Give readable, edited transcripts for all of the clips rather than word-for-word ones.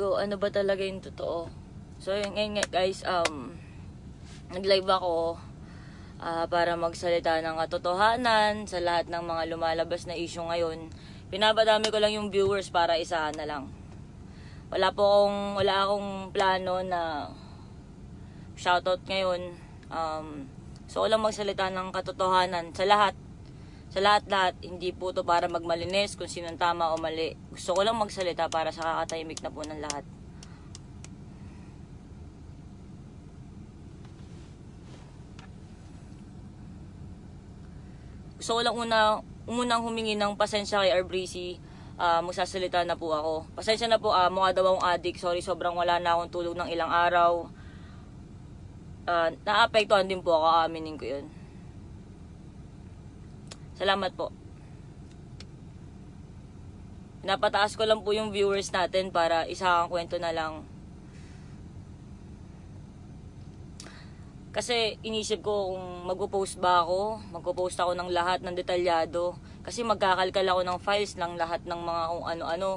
go, ano ba talaga yung totoo? So, ngayon nga guys, nag-live ako para magsalita ng katotohanan sa lahat ng mga lumalabas na issue ngayon. Pinapadami ko lang yung viewers para isahan na lang. Wala akong plano na shoutout ngayon. So, lang magsalita ng katotohanan sa lahat. Sa lahat-lahat, hindi po to para magmalinis kung sinong tama o mali. Gusto ko lang magsalita para sa kakatahimik na po ng lahat. Gusto ko lang unang humingi ng pasensya kay Arbreezy. Magsasalita na po ako. Pasensya na po, mukha daw akong addict. Sorry, sobrang wala na akong tulog ng ilang araw. Naapektuhan din po ako, aaminin ko yun. Salamat po. Napataas ko lang po yung viewers natin para isang kwento na lang. Kasi inisip ko kung magpo-post ba ako, magpo-post ako ng lahat ng detalyado. Kasi magkakalkal ako ng files ng lahat ng mga kung ano-ano.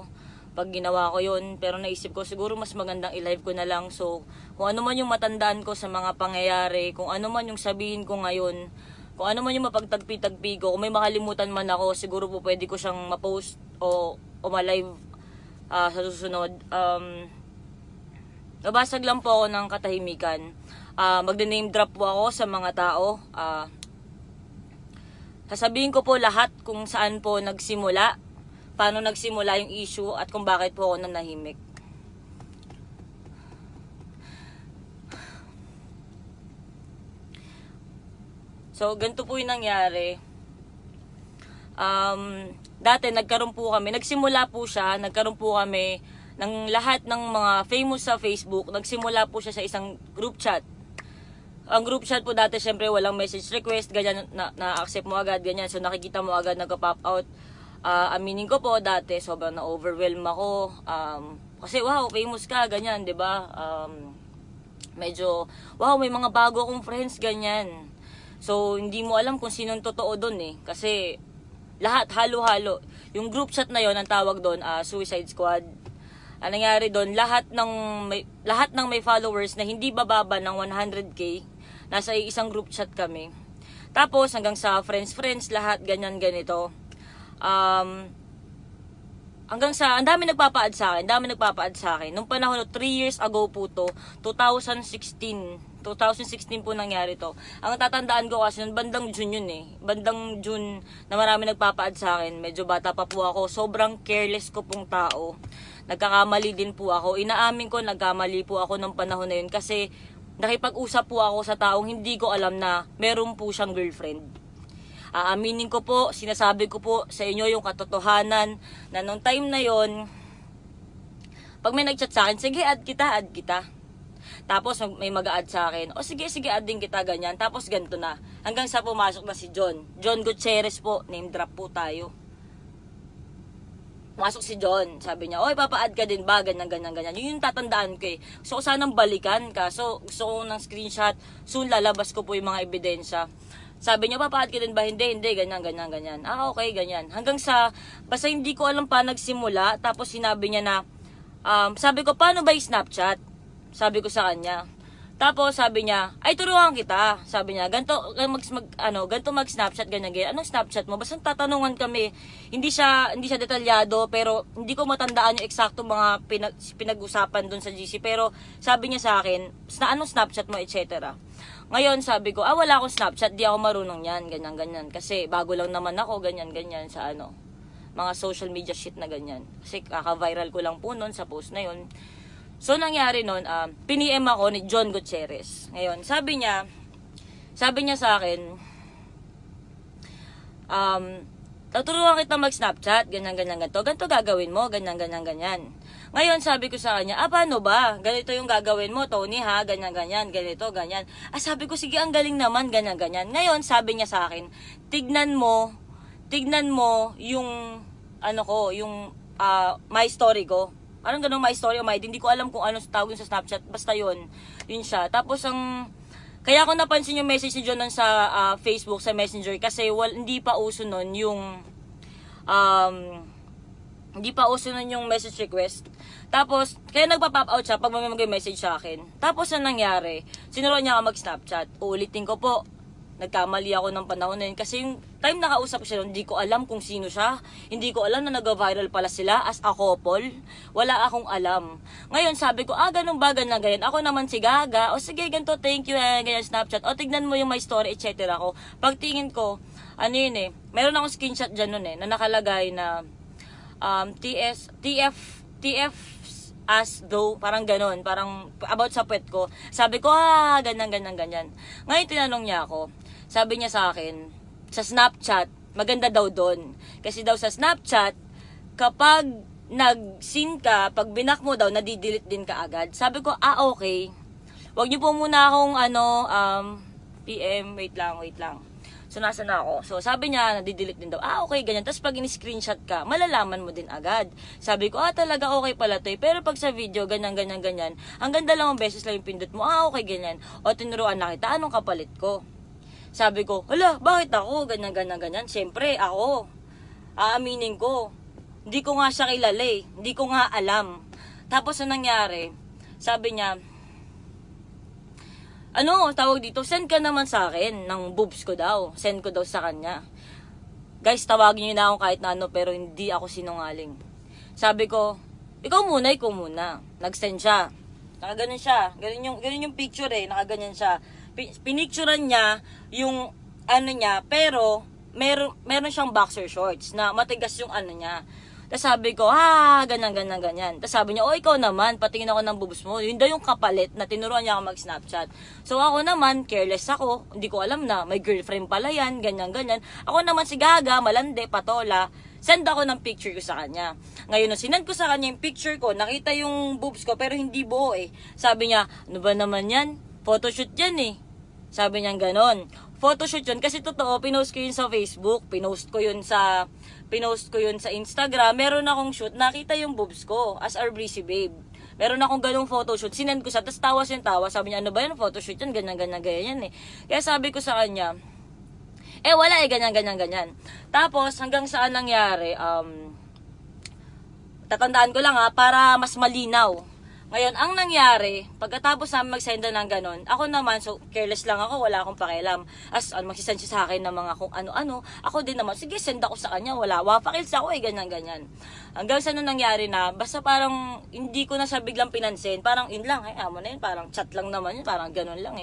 Pag ginawa ko yun, pero naisip ko siguro mas magandang i-live ko na lang. So, kung ano man yung matandaan ko sa mga pangyayari, kung ano man yung sabihin ko ngayon, kung ano man yung mapagtagpi-tagpi ko, kung may makalimutan man ako, siguro po pwede ko siyang ma-post o ma-live sa susunod. Nabasag lang po ako ng katahimikan. Magde-name drop po ako sa mga tao. Sasabihin ko po lahat kung saan po nagsimula, paano nagsimula yung issue, at kung bakit po ako nanahimik. So, ganito po yung nangyari. Dati, nagkaroon po kami ng lahat ng mga famous sa Facebook. Nagsimula po siya sa isang group chat. Ang group chat po dati, syempre, walang message request, ganyan, na-accept mo agad, ganyan. So, nakikita mo agad, nagka-pop out. Aminin ko po, dati, sobrang na-overwhelm ako. Kasi, wow, famous ka, ganyan, 'di ba? Medyo, wow, may mga bago akong friends, ganyan. So, hindi mo alam kung sinong totoo doon eh. Kasi, lahat, halo-halo. Yung group chat na yon ang tawag doon, Suicide Squad. Ang nangyari doon, lahat ng may followers na hindi bababa ng 100k, nasa isang group chat kami. Tapos, hanggang sa friends, lahat, ganyan, ganito. Hanggang sa, ang dami nagpapa-add sa akin. Nung panahon, 3 years ago po to, 2016 po nangyari to. Ang tatandaan ko kasi, bandang June yun eh. Bandang June na marami nagpapa-add sa akin. Medyo bata pa po ako. Sobrang careless ko pong tao. Nagkakamali din po ako. Inaamin ko, nagkamali po ako nung panahon na yun. Kasi, nakipag-usap po ako sa taong hindi ko alam na meron po siyang girlfriend. Aaminin ko po, sinasabi ko po sa inyo yung katotohanan na nung time na yon, pag may nag-chat sa akin, sige, add kita. Tapos may mag-add sa akin, o sige, add din kita, ganyan. Tapos ganito na. Hanggang sa pumasok na si John Gutierrez po, name drop po tayo. Pumasok si John, sabi niya, oy, papa-add ka din ba? Ganyan. Yun yung tatandaan ko eh. Gusto ko sanang balikan ka. So, gusto ko ng screenshot. Soon, lalabas ko po yung mga ebidensya. Sabi niya, papa-add ka din ba? Hindi, ganyan. Okay, ganyan. Hanggang sa, basta hindi ko alam pa nagsimula. Tapos sinabi niya na, sabi ko, paano ba yung Snapchat? Sabi ko sa kanya. Tapos sabi niya, ay turuan kita. Sabi niya, ganito mag-Snapchat, ganyan. Anong Snapchat mo? Basta tatanungan kami. Hindi siya detalyado, pero hindi ko matandaan yung eksakto mga pinag-usapan dun sa GC. Pero sabi niya sa akin, anong Snapchat mo, etc. Ngayon sabi ko, wala akong Snapchat, di ako marunong yan, ganyan. Kasi bago lang naman ako, ganyan, sa mga social media shit na ganyan. Kasi kaka-viral ko lang po nun sa post na yun. So, nangyari nun, piniem ako ni John Gutierrez. Ngayon, sabi niya sa akin, tuturuan kita mag-Snapchat, ganyan, ganito gagawin mo, ganyan. Ngayon, sabi ko sa kanya, paano ba? Ganito yung gagawin mo, Tony, ha? Ganyan, ganito. Sabi ko, sige, ang galing naman, ganyan. Ngayon, sabi niya sa akin, tignan mo yung, my story ko. Parang ganun, my story o my ID. Hindi ko alam kung ano tawag sa Snapchat. Basta yun siya. Tapos, kaya ako napansin yung message ni John sa Facebook, sa Messenger. Kasi, hindi pa uso nun yung, message request. Tapos, kaya nagpa-pop out siya pag may mag-message sa akin. Tapos, ang nangyari, sinuruan niya ako mag-Snapchat. Uulitin ko po, nagkamali ako ng panahon na yun. Kasi yung time nakausap ko siya, hindi ko alam kung sino siya. Hindi ko alam na nag-viral pala sila as a couple. Wala akong alam. Ngayon, sabi ko, ganun ba, ganun, ganyan. Ako naman si Gaga. O sige, ganito, thank you, ganyan, Snapchat. O tignan mo yung my story, etc. ko. Pagtingin ko, ano yun meron akong screenshot dyan nun na nakalagay na TF as though, parang ganun, parang about sa pet ko. Sabi ko, ganyan, ganyan, ganyan. Ngayon, tinanong niya ako, sabi niya sa akin, sa Snapchat, maganda daw doon. Kasi daw sa Snapchat, kapag nag-scene ka, pag binak mo daw, nadidelete din ka agad. Sabi ko, okay. Huwag niyo po muna akong, PM, wait lang. So, nasa na ako. So, sabi niya, nadidelete din daw. Okay, ganyan. Tapos, pag in-screenshot ka, malalaman mo din agad. Sabi ko, talaga okay pala to. Pero pag sa video, ganyan, ganyan, ganyan, ang ganda lang ang beses lang yung pindot mo. Okay, ganyan. O, tinuruan na kita, anong kapalit ko? Sabi ko, bakit ako? Ganyan, ganyan, ganyan. Siyempre, ako. Aaminin ko. Hindi ko nga siya kilala Hindi ko nga alam. Tapos, ang nangyari, sabi niya, tawag dito, send ka naman sa akin ng boobs ko daw. Send ko daw sa kanya. Guys, tawagin niyo na ako kahit na pero hindi ako sinungaling. Sabi ko, ikaw muna. Nag-send siya. Nakaganon siya. Ganun yung picture nakaganyan siya. Pinicturean niya yung niya, pero meron siyang boxer shorts na matigas yung niya. Tapos sabi ko, ganyan, ganyan, ganyan. Tapos sabi niya, ikaw naman, patingin ako ng boobs mo. Yun daw yung kapalit na tinuruan niya ako mag-Snapchat. So ako naman, careless ako. Hindi ko alam na may girlfriend pala yan, ganyan, ganyan. Ako naman si Gaga, malande, patola. Send ako ng picture ko sa kanya. Ngayon, nung sinend ko sa kanya yung picture ko, nakita yung boobs ko, pero hindi buo Sabi niya, ano ba naman yan? Photoshoot yan Sabi niya ganon. Photoshoot yun kasi totoo, pinost ko yun sa Facebook, pinost ko yun sa Instagram. Meron akong shoot, nakita yung boobs ko as our breezy babe. Meron akong ganung photoshoot, sinend ko sa, tapos tawa. Sabi niya, ano ba yun, photoshoot yan, ganyan, ganyan Kaya sabi ko sa kanya, wala ganyan, ganyan, ganyan. Tapos, hanggang saan nangyari, tatandaan ko lang para mas malinaw. Ngayon, ang nangyari, pagkatapos namin magsenda ng ganon, ako naman, so careless lang ako, wala akong pakialam. Magsisend siya sa akin ng mga kung ano-ano. Ako din naman, sige, send ako sa kanya, wala. Wapakils ako ganyan-ganyan. Hanggang sa nung nangyari na, basta parang hindi ko na siya biglang pinansin. Parang yun lang, amo na yun, parang chat lang naman yun, parang ganon lang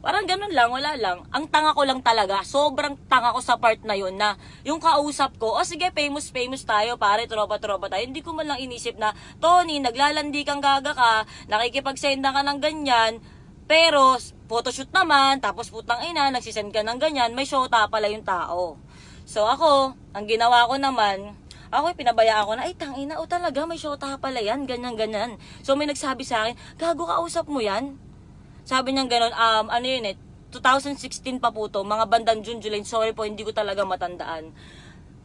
Parang ganun lang, wala lang. Ang tanga ko lang talaga, sobrang tanga ko sa part na yun na yung kausap ko, sige, famous tayo, pare, tropa tayo. Hindi ko man lang inisip na, Tony, naglalandi kang Gaga ka, nakikipagsenda ka ng ganyan, pero photoshoot naman, tapos putang ina, nagsisend ka ng ganyan, may shota pala yung tao. So ako, ang ginawa ko naman, pinabayaan ko na, tangina, talaga, may shota pala yan, ganyan. So may nagsabi sa akin, Gago, kausap mo yan? Sabi niya gano'n, 2016 pa po to, mga bandang June, July, sorry po, hindi ko talaga matandaan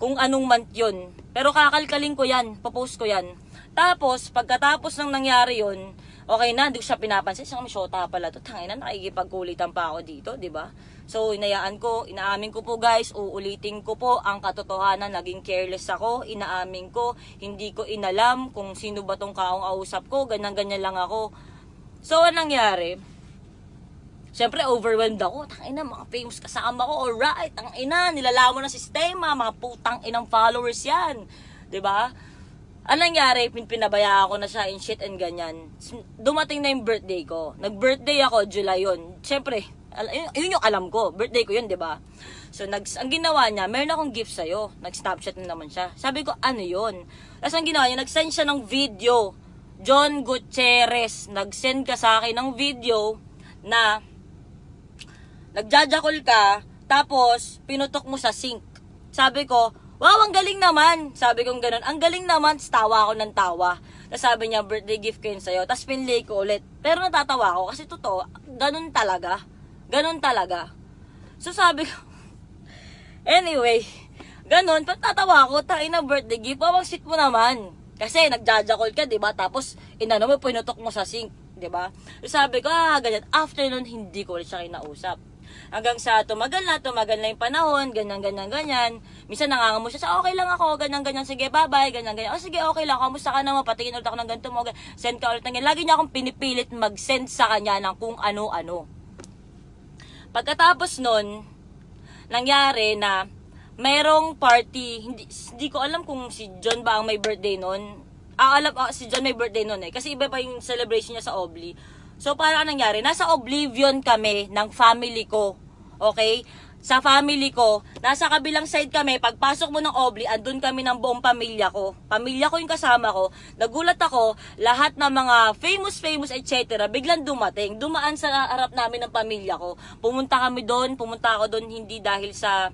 kung anong month yun. Pero kakalkalin ko yan, papost ko yan. Tapos, pagkatapos ng nangyari yun, okay na, hindi ko siya pinapansin, may shota pala to, tangina, nakikipagkulitan pa ako dito, di ba? So, inaamin ko po guys, uulitin ko po ang katotohanan, naging careless ako, inaamin ko, hindi ko inalam kung sino ba tong kausap ko, ganyan-ganyan lang ako. So, anong nangyari? Siyempre, overwhelmed ako. Tangina, mga famous kasama ko. Alright, tangina, nilalamon ng sistema. Mga putang inang followers yan. Diba? Anong nangyari? Pinabayaan ko na siya in shit and ganyan. Dumating na yung birthday ko. Nag-birthday ako, July yun. Siyempre, yun yung alam ko. Birthday ko yun, diba? So, ang ginawa niya, meron akong gift sa'yo. Nag-Snapchat na naman siya. Sabi ko, ano yun? Tapos ang ginawa niya, nag-send siya ng video. John Gutierrez, nag-send ka sa akin ng video na nagjajakol ka, tapos pinutok mo sa sink. Sabi ko, wow, ang galing naman. Sabi ko gano'n, ang galing naman. Tawa ako ng tawa. Tapos sabi niya, birthday gift ko yun sa'yo. Tapos pinlay ko ulit. Pero natatawa ako kasi totoo, ganun talaga. Ganun talaga. So sabi ko, anyway, ganun, patatawa ako, na birthday gift, pawang sweet mo naman. Kasi nagjajakol ka, diba? Tapos, pinutok mo sa sink, diba? So sabi ko, ganyan. After nun, hindi ko ulit siya kinausap. Hanggang sa tumagal na yung panahon, ganyan. Minsan nangangamu siya, okay lang ako, ganyan, sige, bye-bye, ganyan. O sige, okay lang, kamusta ka naman, patingin ulit ako ng ganito mo, send ka ulit ng ganyan. Lagi niya akong pinipilit mag-send sa kanya ng kung ano-ano. Pagkatapos nun, nangyari na mayroong party, hindi ko alam kung si John ba ang may birthday nun. Si John may birthday nun kasi iba pa yung celebration niya sa Obli. So, parang nangyari, nasa Oblivion kami ng family ko. Okay? Sa family ko, nasa kabilang side kami, pagpasok mo ng Obli, andun kami ng buong pamilya ko. Pamilya ko yung kasama ko. Nagulat ako, lahat ng mga famous, etc. biglang dumating. Dumaan sa harap namin ng pamilya ko. Pumunta ako doon hindi dahil sa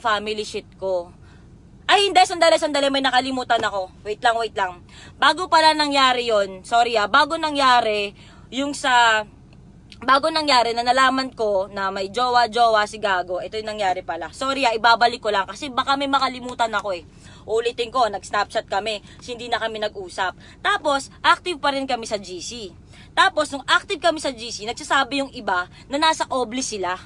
family shit ko. Ay, hindi, sandali, may nakalimutan ako. Wait lang. Bago pala nangyari yon, bago nangyari na nalaman ko na may jowa si Gago, ito yung nangyari pala. Ibabalik ko lang kasi baka may makalimutan ako Ulitin ko, nag-Snapchat kami, hindi na kami nag-usap. Tapos, active pa rin kami sa GC. Tapos, nung active kami sa GC, nagsasabi yung iba na nasa Obli sila.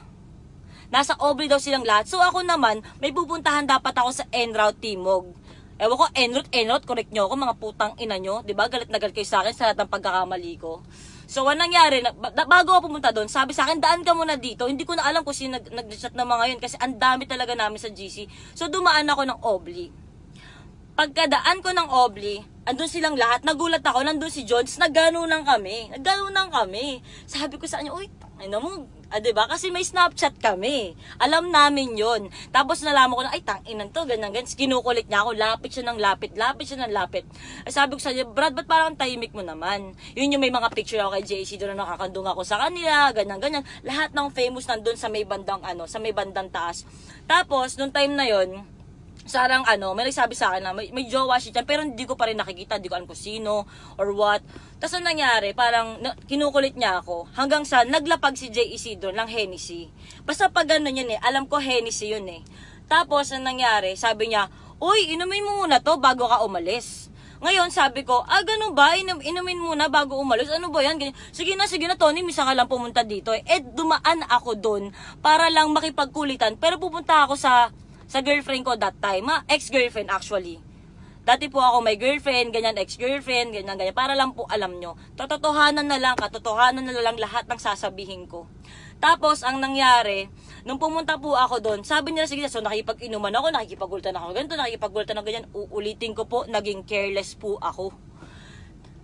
Nasa Obli daw silang lahat. So ako naman, may pupuntahan dapat ako sa En-Route Timog. Ewan ko, En-Route, correct nyo ako, mga putang ina nyo. Diba? Galit na galit kayo sa akin sa lahat ng pagkakamali ko. So, anong nangyari, bago ako pumunta doon, sabi sa akin, daan ka muna dito. Hindi ko na alam kung sino nag-chat na mga yun kasi ang dami talaga namin sa GC. So, dumaan ako ng Obli. Pagkadaan ko ng Obli, andun silang lahat, nagulat ako, nandun si Jones, nagganunan kami. Sabi ko sa kanya, uy, diba? Kasi may Snapchat kami. Alam namin yon. Tapos nalaman ko na, ay, tanginan to, ganyan. Kinukulit niya ako, lapit siya ng lapit. Ay, sabi ko sa niya, Brad, ba't parang tahimik mo naman? Yun yung may mga picture ako kay JC doon na nakakandung ako sa kanila, ganyan. Lahat ng famous nandun sa may bandang taas. Tapos, nung time na yon, sarang may nagsabi sa akin na may jowa siya dyan, pero hindi ko pa rin nakikita, hindi ko alam kung sino or what. Tapos ang nangyari, parang kinukulit niya ako hanggang sa naglapag si J. Isidro ng Hennessy. Basta pag gano'n yun alam ko Hennessy yun Tapos ang nangyari, sabi niya, uy, inumin mo muna to bago ka umalis. Ngayon, sabi ko, ganun ba? Inumin muna bago umalis? Ano ba yan? Ganyan. Sige na, Tony, misa ka lang pumunta dito. Dumaan ako doon para lang makipagkulitan. Pero pupunta ako sa girlfriend ko that time. Ex-girlfriend actually. Dati po ako may girlfriend, ganyan, ex-girlfriend, ganyan. Para lang po alam nyo. Katotohanan na lang lahat ng sasabihin ko. Tapos, ang nangyari, nung pumunta po ako doon, sabi nila, sige, so nakipag-inuman ako, nakikipagultan ako, ganyan. Uulitin ko po, naging careless po ako.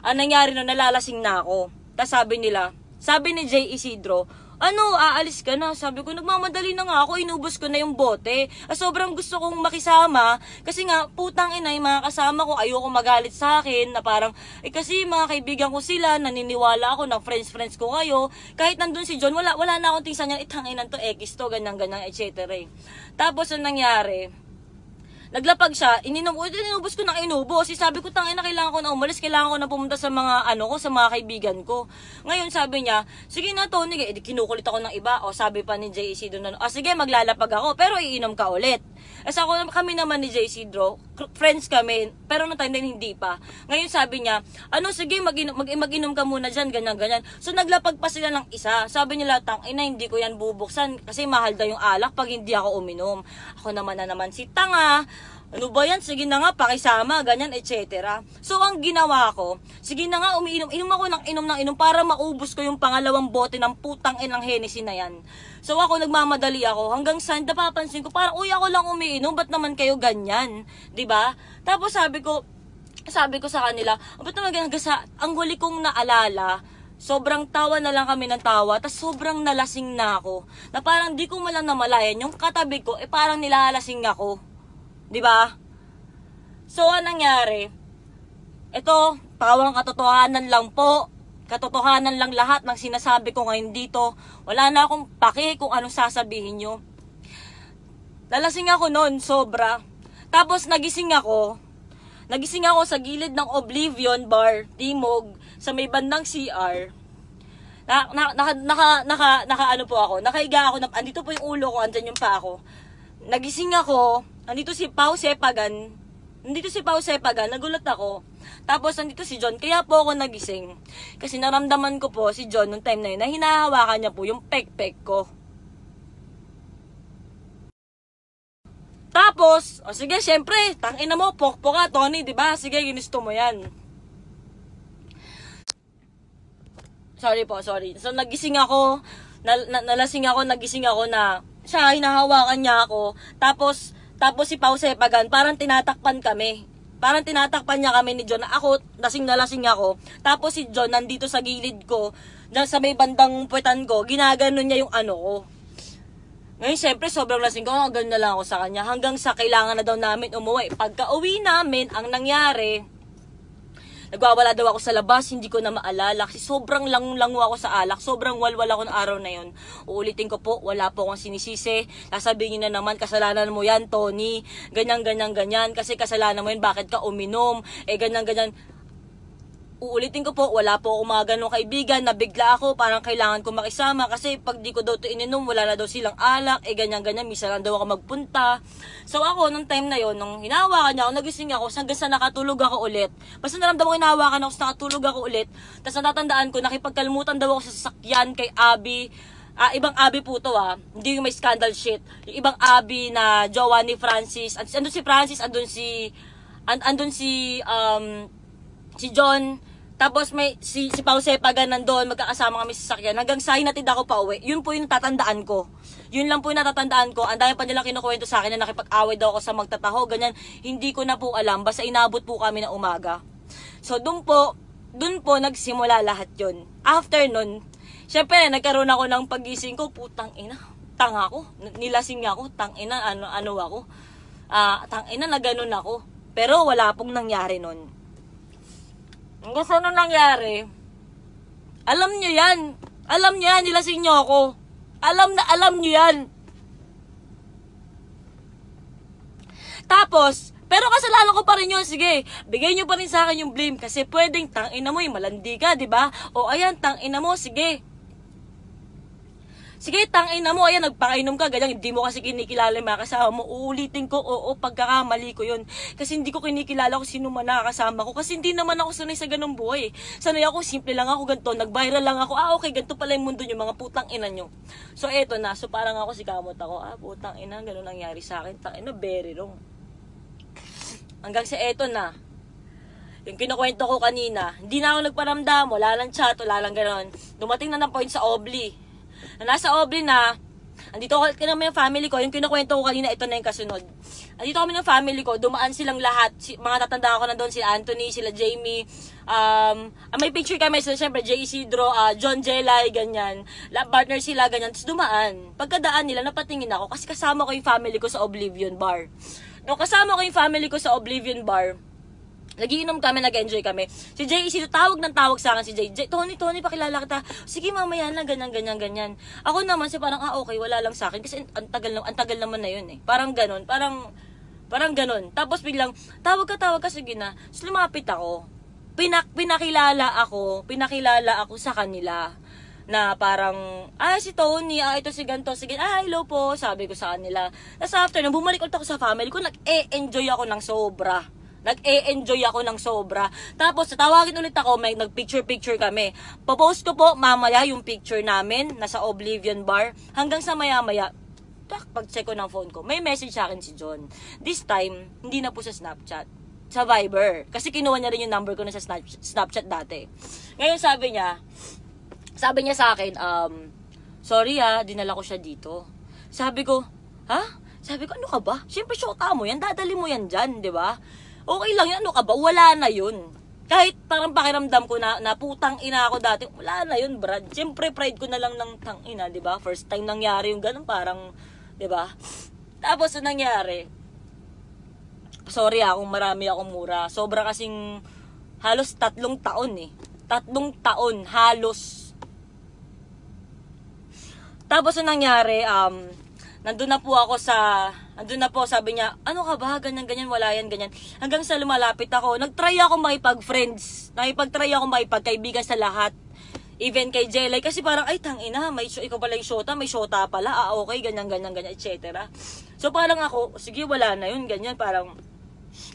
Ang nangyari nung nalalasing na ako. Tapos sabi ni J. Isidro, aalis ka na. Sabi ko, nagmamadali na nga ako, inubos ko na yung bote. Sobrang gusto kong makisama, kasi nga, putang ina, yung mga kasama ko, ayoko magalit sa akin, na parang, kasi mga kaibigan ko sila, naniniwala ako, na friends ko kayo. Kahit nandun si John, wala na akong tingsan niya, itanginan to, X to, ganyan, etc. Tapos, ang nangyari, naglapag siya, inubos ko ng inubos. Sabi ko, tangina, kailangan ko na umalis, kailangan ko na pumunta sa mga, sa mga kaibigan ko. Ngayon, sabi niya, sige na, Tony, kinukulit ako ng iba. Sabi pa ni JC doon, sige, maglalapag ako, pero iinom ka ulit. Kami naman ni JC friends kami, pero no time din hindi pa. Ngayon, sabi niya, sige, mag-inom ka muna dyan, ganyan. So, naglapag pa sila ng isa. Sabi nila, tangina, hindi ko yan bubuksan, kasi mahal daw yung alak pag hindi ako uminom. Ako naman si tanga. Ano ba yan? Sige na nga, pakisama, ganyan, etc. So, ang ginawa ko, sige na nga, inom ako ng inom para maubos ko yung pangalawang bote ng putang inang Hennessy na yan. So, ako, nagmamadali ako, hanggang saan, napapansin ko, parang, uy, ako lang umiinom, ba't naman kayo ganyan? 'Di ba? Tapos, sabi ko sa kanila, ba't naman ganyan? Ang huli kong naalala, sobrang tawa na lang kami ng tawa, tas sobrang nalasing na ako, na parang di ko malang namalayan, yung katabi ko, parang nilalasing ako. 'Di ba? So, anong nangyari? Ito, pawang katotohanan lang po. Katotohanan lang lahat ng sinasabi ko ngayon dito. Wala na akong paki kung anong sasabihin nyo. Nalasing ako noon, sobra. Tapos, nagising ako sa gilid ng Oblivion Bar, Timog, sa may bandang CR. Nakahiga ako, andito po yung ulo ko, andyan yung pa ako. Nagising ako, nandito si Pao Sepagan, nagulat ako. Tapos nandito si John, kaya po ako nagising. Kasi naramdaman ko po si John nung time na yun, na hinahawakan niya po yung pek-pek ko. Tapos, o sige, syempre, tangina mo, pokpok ka, Tony, di ba? Sige, ginusto mo yan. Sorry po, sorry. So, nagising ako, nalasing ako, nagising ako na siya, hinahawakan niya ako. Tapos si Pao Sepagan, parang tinatakpan kami. Parang tinatakpan niya kami ni John. Ako, lasing na lasing ako. Tapos si John, nandito sa gilid ko, dyan sa may bandang puwetan ko, ginaganon niya yung ano ko. Ngayon, syempre, sobrang lasing ko, ganun na lang ako sa kanya. Hanggang sa kailangan na daw namin umuwi. Pagka uwi namin, ang nangyari, nagwawala daw ako sa labas, hindi ko na maalala. Kasi sobrang lango ako sa alak. Sobrang walwal ako ng araw na yun. Uulitin ko po, wala po akong sinisisi. Sasabihin niyo na naman, kasalanan mo yan, Tony. Ganyan. Kasi kasalanan mo yan, bakit ka uminom? Ganyan. Uulitin ko po, wala po akong mga ganong kaibigan, nabigla ako, parang kailangan ko makisama kasi pag di ko daw ito ininom, wala na daw silang alak, ganyan, misa lang daw ako magpunta. So ako, nung time na yon, nung hinahawakan niya ako, nagising ako, hanggang sa nakatulog ako ulit. Basta naramdaman ko hinahawakan ako, sa nakatulog ako ulit. Tapos natatandaan ko, nakipagkalmutan daw ako sa sasakyan kay Abby. Ibang Abby po to hindi yung may scandal shit. Yung ibang Abby na jowa ni Francis. Andun si Francis, andun si John, tapos may si Pao Sepagan nandoon, magkakasama kami sa sasakyan. Hanggang sa hinatid ako pa uwi. Yun po yung natatandaan ko. Yun lang po yung natatandaan ko. Ang dami pa nilang kinukwento sa akin na nakipag-away daw ako sa magtataho, ganyan. Hindi ko na po alam, basta inabot po kami na umaga. So dun po nagsimula lahat yun. After nun, syempre nagkaroon ako ng pagising ko, putang ina, tanga ako, nilasing ako, tang ina, ano ako. Tang ina na ganun ako. Pero wala pong nangyari nun. Hanggang sa ano nangyari, alam nyo yan, nilasing nyo ako. Alam nyo yan. Tapos, pero kasalanan ko pa rin yun, sige, bigay nyo pa rin sa akin yung blame, kasi pwedeng tangina mo, malandi ka, diba? O ayan, tangina mo, sige, tangina mo, ayan, nagpakainom ka, ganyan, hindi mo kasi kinikilala yung mga kasama mo. Uulitin ko, oo, pagkakamali ko yun. Kasi hindi ko kinikilala kung sino man nakakasama ko. Kasi hindi naman ako sanay sa ganung buhay. Sanay ako, simple lang ako, ganito, nag-viral lang ako. Okay, ganito pala yung mundo nyo, mga putang ina nyo. So, eto na. So, parang ako, si kamot ako, putang ina, ganun nangyari sa akin. Tangina, very wrong. Hanggang sa eto na. Yung kinukwento ko kanina, hindi na ako nagparamdam, wala lang chat, wala lang ganun. Dumating na ng point sa Obli. Na nasa Obli na, andito ko naman yung family ko, yung kinukwento ko kanina, ito na yung kasunod. Andito kami ng family ko, dumaan silang lahat, mga tatanda ko na doon, sila Anthony, sila Jamie, may picture kami sila, syempre, Jay Isidro, John Jelay, ganyan, partner sila, ganyan, tapos dumaan. Pagkadaan nila, napatingin ako, kasi kasama ko yung family ko sa Oblivion Bar. No, kasama ko yung family ko sa Oblivion Bar, nagiinom kami, nag-enjoy kami. Si Jay, tawag sa akin si Jay. Tony, pakilala kita. Sige, mamaya na, ganyan. Ako naman, parang, okay, wala lang sa akin. Kasi ang tagal naman na yun eh. Parang ganon. Tapos biglang, tawag ka, sige na. Tapos lumapit ako. Pinakilala ako sa kanila. Na parang, si Tony, ito si ganto, sige, hello po, sabi ko sa kanila. Tapos after, nung bumalik ulit ako sa family ko, nag-e-enjoy ako ng sobra. Tapos, tatawagin ulit ako, may nag-picture kami. Popost ko po mamaya yung picture namin, nasa Oblivion Bar. Hanggang sa maya-maya, pag-check ko ng phone ko, may message sa akin si John. This time, hindi na po sa Snapchat, sa Viber. Kasi kinuha niya rin yung number ko na sa Snapchat dati. Ngayon sabi niya sa akin, sorry dinala ko siya dito. Sabi ko, ano ka ba? Siyempre, syota mo yan, dadali mo yan dyan, di ba? Okay lang yun, ano ka ba? Wala na yun. Kahit parang pakiramdam ko na putang ina ako dati, wala na yun, Brad. Siyempre, pride ko na lang ng tang ina, di ba? First time nangyari yung ganun, parang, di ba? Tapos, nangyari, sorry kung marami akong mura. Sobra kasing, halos 3 taon eh. 3 taon, halos. Tapos, nangyari, nandun na po, sabi niya, ano ka ba, ganyan, wala yan, ganyan. Hanggang sa lumalapit ako, nagtry ako makipag-friends, makipagkaibigan sa lahat. Even kay Jelay, kasi parang, tangina, ikaw pala yung shota, may shota pala, okay, ganyan, etc. So parang ako, sige, wala na yun, ganyan, parang,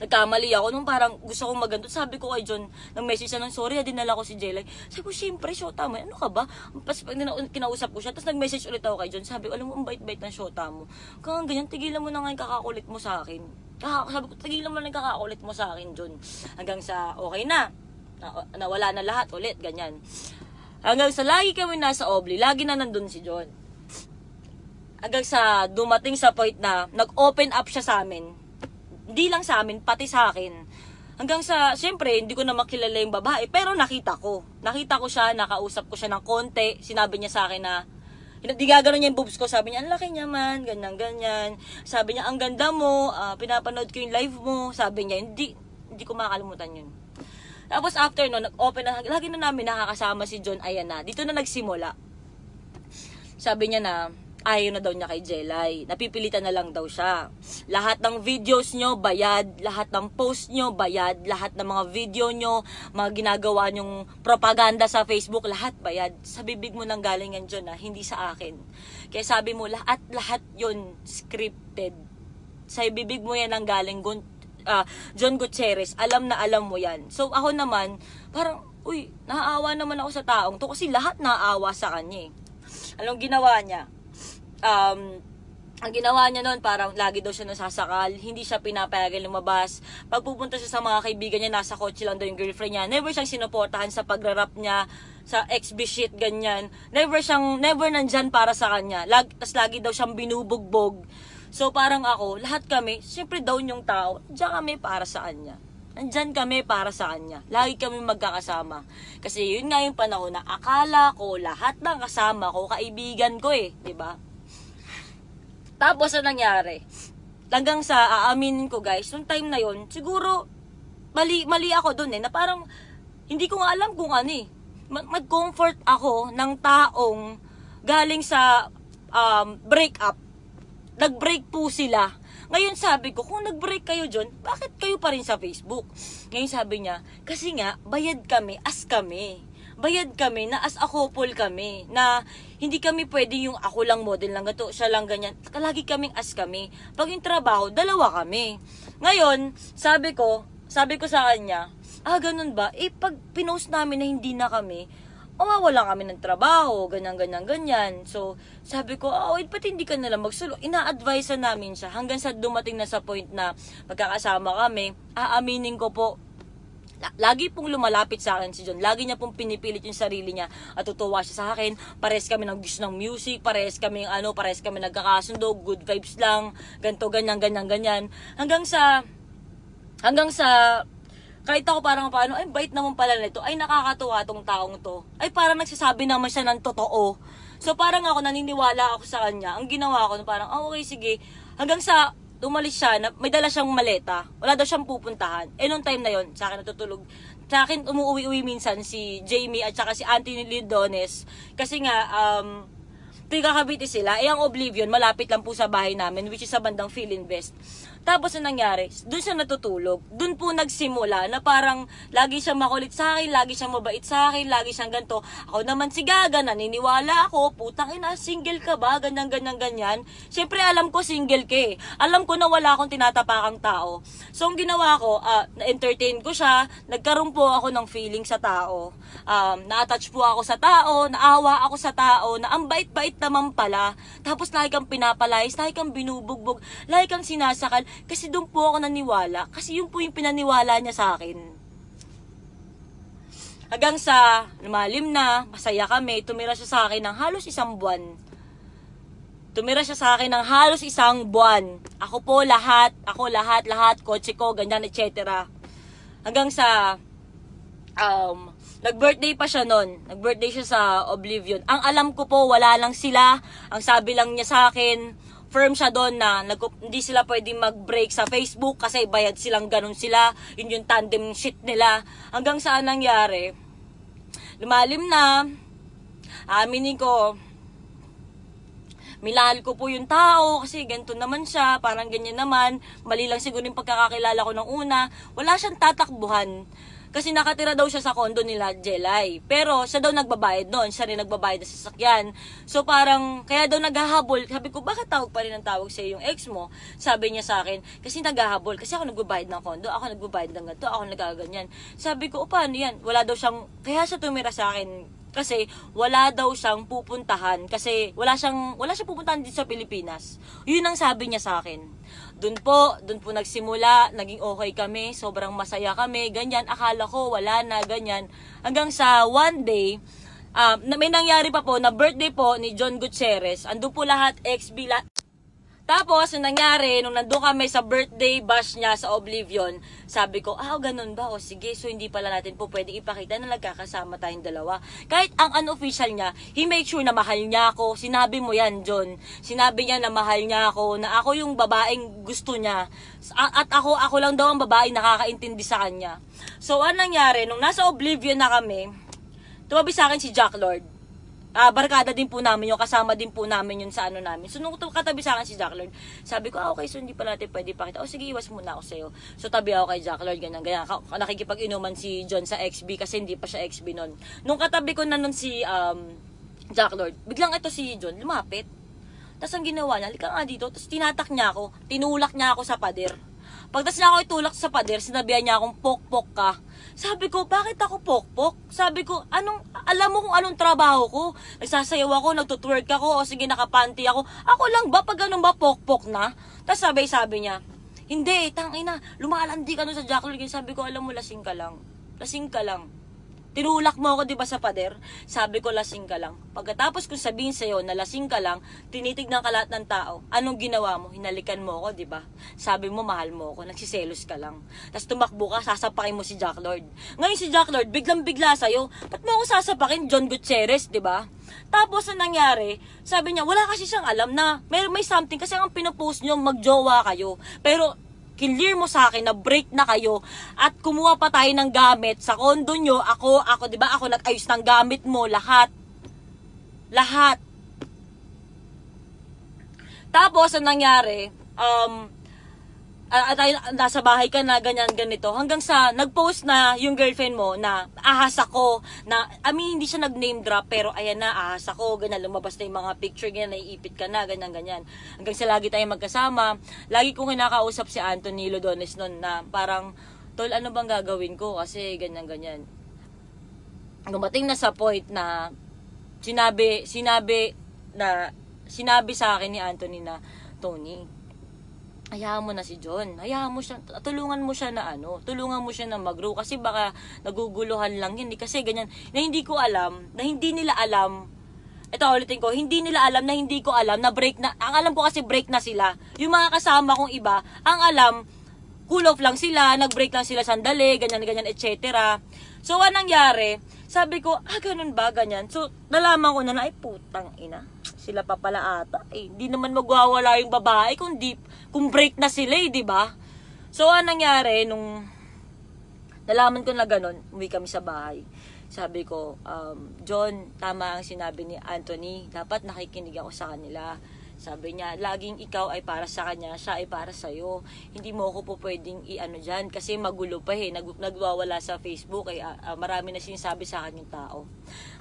nagkamali ako nung parang gusto kong maganto. Sabi ko kay John, nag-message siya ng sorry, dinala ko si Jelay. Sabi ko, syempre, shota mo. Ano ka ba? Pas kinausap ko siya, tapos nag-message ulit ako kay John. Sabi ko, alam mo, ang bait-bait ng shota mo. Kung ganyan, tigilan mo na nga yung kakakulit mo sa akin. Sabi ko, tigilan mo na yung kakakulit mo sa akin, John. Hanggang sa, okay na. Nawala na lahat ulit, ganyan. Hanggang sa lagi kami nasa Obli, lagi na nandun si John. Hanggang sa dumating sa point na nag-open up siya sa amin. Hindi lang sa amin, pati sa akin. Hanggang sa, syempre, hindi ko na makilala yung babae, pero nakita ko. Nakita ko siya, nakausap ko siya ng konti. Sinabi niya sa akin na, hindi gagano niya yung boobs ko. Sabi niya, ang laki niya man, ganyan. Sabi niya, ang ganda mo, pinapanood ko yung live mo. Sabi niya, hindi ko makakalimutan yun. Tapos after no, nag-open na, lagi na namin nakakasama si John, ayan na. Dito na nagsimula. Sabi niya na, ayaw na daw niya kay Jelay. Napipilitan na lang daw siya. Lahat ng videos nyo, bayad. Lahat ng post nyo, bayad. Lahat ng mga video nyo, mga ginagawa nyong propaganda sa Facebook, lahat bayad. Sa bibig mo nang galing yan, John, hindi sa akin. Kaya sabi mo, lahat yun scripted. Sa bibig mo yan ang galing, John Gutierrez. Alam na alam mo yan. So ako naman, parang, naaawa naman ako sa taong to kasi lahat naaawa sa kanya. Anong ginawa niya? Ang ginawa niya noon, parang lagi daw siya nasasakal, hindi siya pinapayagan lumabas. Pag pupunta siya sa mga kaibigan niya, nasa kotse lang daw yung girlfriend niya. Never siyang sinuportahan sa pagrarap niya, sa XB shit, ganyan. Never nandyan para sa kanya. Tas lagi daw siyang binubugbog. So parang ako, lahat kami, siyempre down yung tao, diyan kami para sa kanya. Nandyan kami para sa kanya. Lagi kami magkakasama. Kasi yun nga yung panahon na akala ko lahat ng kasama ko, kaibigan ko diba? Tapos ang nangyari, hanggang sa aaminin ko guys, nung time na yon, siguro mali ako dun na parang hindi ko nga alam kung ano mag-comfort ako ng taong galing sa breakup. Nag-break po sila. Ngayon sabi ko, kung nag-break kayo John, bakit kayo pa rin sa Facebook? Ngayon sabi niya, kasi nga, bayad kami, as kami. Bayad kami, na as a couple kami. Na hindi kami pwede yung ako lang model lang gato, siya lang ganyan. Lagi kaming as kami. Pag yung trabaho, dalawa kami. Ngayon, sabi ko sa kanya, ganun ba? Pag pinost namin na hindi na kami, mawawala kami ng trabaho, ganyan. So, sabi ko, ba't hindi ka nalang magsulo? Ina-advise namin siya hanggang sa dumating na sa point na magkakasama kami. Aaminin ko po, lagi pong lumalapit sa akin si John. Lagi niya pong pinipilit yung sarili niya at tutuwa siya sa akin. Pares kami ng gusto ng music, pares kami nagkakasundo, good vibes lang, ganto, ganyan. Hanggang sa kahit ako parang paano, bait naman pala nito, nakakatuwa tong taong to. Parang nagsasabi naman siya ng totoo. So parang ako, naniniwala ako sa kanya. Ang ginawa ko, parang, okay, sige. Hanggang sa umalis siya, may dala siyang maleta. Wala daw siyang pupuntahan. Nung time na yon, sa akin natutulog. Sa akin, umuwi minsan si Jamie at saka si Anthony Lidones. Kasi nga, taga Cavite sila. Ang Oblivion, malapit lang po sa bahay namin, which is sa bandang Philinvest. Tapos ang nangyari, doon siya natutulog. Doon po nagsimula na parang lagi siyang makulit sa akin, lagi siyang mabait sa akin, lagi siyang ganito. Ako naman si Gaga, naniniwala ako, putang ina, single ka ba? Ganyan. Siyempre alam ko single ka Alam ko na wala akong tinatapakang tao. So ang ginawa ko, na-entertain ko siya, nagkaroon po ako ng feeling sa tao. Na-attach po ako sa tao, naawa ako sa tao, na ang bait-bait naman pala. Tapos lagi kang pinapalayas, lagi kang binubugbog, lagi kang sinasakal. Kasi doon po ako naniwala. Kasi yun po yung pinaniwala niya sa akin. Hanggang sa lumalim na, masaya kami, tumira siya sa akin ng halos 1 buwan. Ako po lahat, kotse ko, ganyan, etc. Hanggang sa, nag-birthday pa siya nun. Nag-birthday siya sa Oblivion. Ang alam ko po, wala lang sila. Ang sabi lang niya sa akin, firm siya doon na hindi sila pwedeng mag-break sa Facebook kasi bayad silang ganun sila. Yun yung tandem shit nila. Hanggang saan nangyari? Lumalim na. Aminin ko, minahal ko po yung tao kasi ganito naman siya, parang ganyan naman. Mali lang siguro yung pagkakakilala ko ng una. Wala siyang tatakbuhan. Kasi nakatira daw siya sa condo nila Jelay. Pero siya daw nagbabayad noon, siya rin nagbabayad ng sasakyan. So parang kaya daw naghahabol. Sabi ko, bakit tawag pa rin ang tawag sa yung ex mo? Sabi niya sa akin, kasi naghahabol, kasi ako nagbabayad ng condo, ako nagbabayad ng ganito, ako nagaganyan. Sabi ko, o paano yan? Wala daw siyang, kaya siya tumira sa akin kasi wala daw siyang pupuntahan kasi wala siyang pupuntahan dito sa Pilipinas. Yun ang sabi niya sa akin. Doon po nagsimula, naging okay kami, sobrang masaya kami, ganyan. Akala ko wala na, ganyan. Hanggang sa one day, may nangyari pa po na birthday po ni John Gutierrez. Andun po lahat, XB, tapos, nung nangyari, nung nandun kami sa birthday bash niya sa Oblivion, sabi ko, ganun ba? O sige, so hindi pala natin po pwedeng ipakita na nagkakasama tayong dalawa. Kahit ang unofficial niya, he make sure na mahal niya ako. Sinabi mo yan, John. Sinabi niya na mahal niya ako, na ako yung babaeng gusto niya. At ako lang daw ang babaeng nakakaintindi sa kanya. So, anong nangyari? Nung nasa Oblivion na kami, tumabi sa akin si Jack Lord. Barkada din po namin yung kasama din po namin yun sa ano namin. So nung katabi sa akin si Jack Lord, sabi ko, okay, so hindi pa natin pwede pakita. Sige, iwas muna ako sa'yo. So tabi ako kay Jack Lord, ganyan. Nakikipag-inuman si John sa XB kasi hindi pa siya XB nun. Nung katabi ko na nun si Jack Lord, biglang ito si John, lumapit. Tapos ang ginawa niya, halika nga dito. Tapos tinatak niya ako, tinulak niya ako sa pader. Pagtas niya ako itulak sa pader, sinabihan niya akong pok-pok ka. Sabi ko, bakit ako pok-pok? Sabi ko, alam mo kung anong trabaho ko? Nagsasayaw ako, nagtutwerk ako, o sige, nakapanty ako. Ako lang ba, pag ganun ba, pok-pok na? Tapos sabi niya, hindi, tangina, lumalandi ka nun sa Jack Lord. Sabi ko, alam mo, lasing ka lang. Lasing ka lang. Tinulak mo ako, di ba, sa pader? Sabi ko, lasing ka lang. Pagkatapos kong sabihin sa'yo na lasing ka lang, tinitignan ka lahat ng tao. Anong ginawa mo? Hinalikan mo ako, di ba? Sabi mo, mahal mo ako. Nagsiselos ka lang. Tapos tumakbo ka, sasapakin mo si Jack Lord. Ngayon si Jack Lord, biglang-bigla sa'yo. Ba't mo ako sasapakin? John Gutierrez, di ba? Tapos ang nangyari, sabi niya, wala kasi siyang alam na may something. Kasi ang pinopost niyo, magjowa kayo. Pero clear mo sa akin na break na kayo at kumuha pa tayo ng gamit sa kondo nyo. Ako, di ba? Ako nag-ayos ng gamit mo, lahat. Tapos, ang nangyari, nasa bahay ka na, ganyan, ganito. Hanggang sa, nag-post na yung girlfriend mo na ahas ako, na, hindi siya nag-name drop, pero ayan na, ahas ako, ganyan, lumabas na yung mga picture, ganyan, naiipit ka na, ganyan, ganyan. Hanggang sa lagi tayong magkasama, lagi kong kinakausap si Anthony Lodones noon na parang, tol, ano bang gagawin ko? Kasi, ganyan, ganyan. Dumating na sa point na, sinabi sa akin ni Anthony na, Tony, hayaan mo na si John. Hayaan mo siya, tulungan mo siya na mag-grow kasi baka naguguluhan lang yun. Kasi ganyan, na hindi ko alam, na hindi nila alam. Ito ulitin ko, hindi nila alam na hindi ko alam na break na, ang alam ko kasi break na sila. Yung mga kasama kong iba, ang alam, cool off lang sila, nag-break lang sila sandali, ganyan, ganyan, etc. So, anong nangyari? Sabi ko, ganun ba, ganyan? So, nalaman ko na ay putang ina. Sila pa pala ata. Hindi naman magwawala yung babae kung break na sila, di ba? So, anong nangyari nung nalaman ko na ganun, umuwi kami sa bahay. Sabi ko, John, tama ang sinabi ni Anthony. Dapat nakikinig ako sa kanila. Sabi niya, laging ikaw ay para sa kanya, siya ay para sa'yo. Hindi mo ako po pwedeng dyan kasi magulo pa nagwawala sa Facebook marami na sinasabi sa akin yung tao.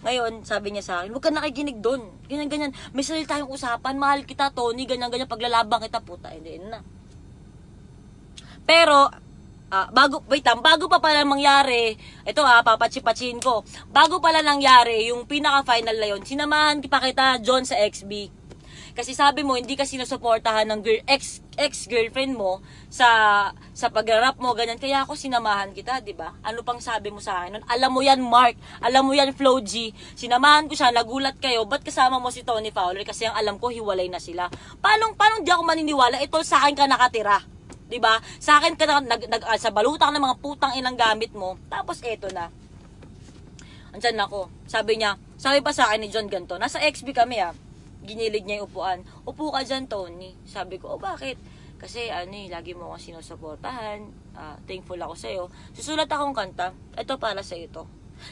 Ngayon, sabi niya sa akin, huwag ka nakikinig doon. Ganyan, ganyan. May sarili tayong usapan, mahal kita, Tony, ganyan, ganyan, paglalabang kita, puta, hindi na. Pero, bago pa pala mangyari, ito papatsi-patsin ko, bago pala nangyari, yung pinaka-final na yun, sinamahan pa kita, John, sa XB. Kasi sabi mo, hindi ka sinusuportahan ng ex-girlfriend mo sa pag-rap mo, ganyan. Kaya ako sinamahan kita, di ba? Ano pang sabi mo sa akin nun? Alam mo yan, Mark. Alam mo yan, Flo G. Sinamahan ko siya, nagulat kayo. Ba't kasama mo si Tony Fowler? Kasi ang alam ko, hiwalay na sila. Paano di ako maniniwala? Ito, sa akin ka nakatira. Di ba? Sa akin ka sa balutang ng mga putang inang gamit mo. Tapos eto na. Andyan ako. Sabi pa sa akin ni John ganto. Nasa XB kami Ginilig niya yung upuan. Upo ka dyan, Tony. Sabi ko, bakit? Kasi lagi mo akong sinusuportahan. Thankful ako sa'yo. Susulat akong kanta. Ito para sa'yo to.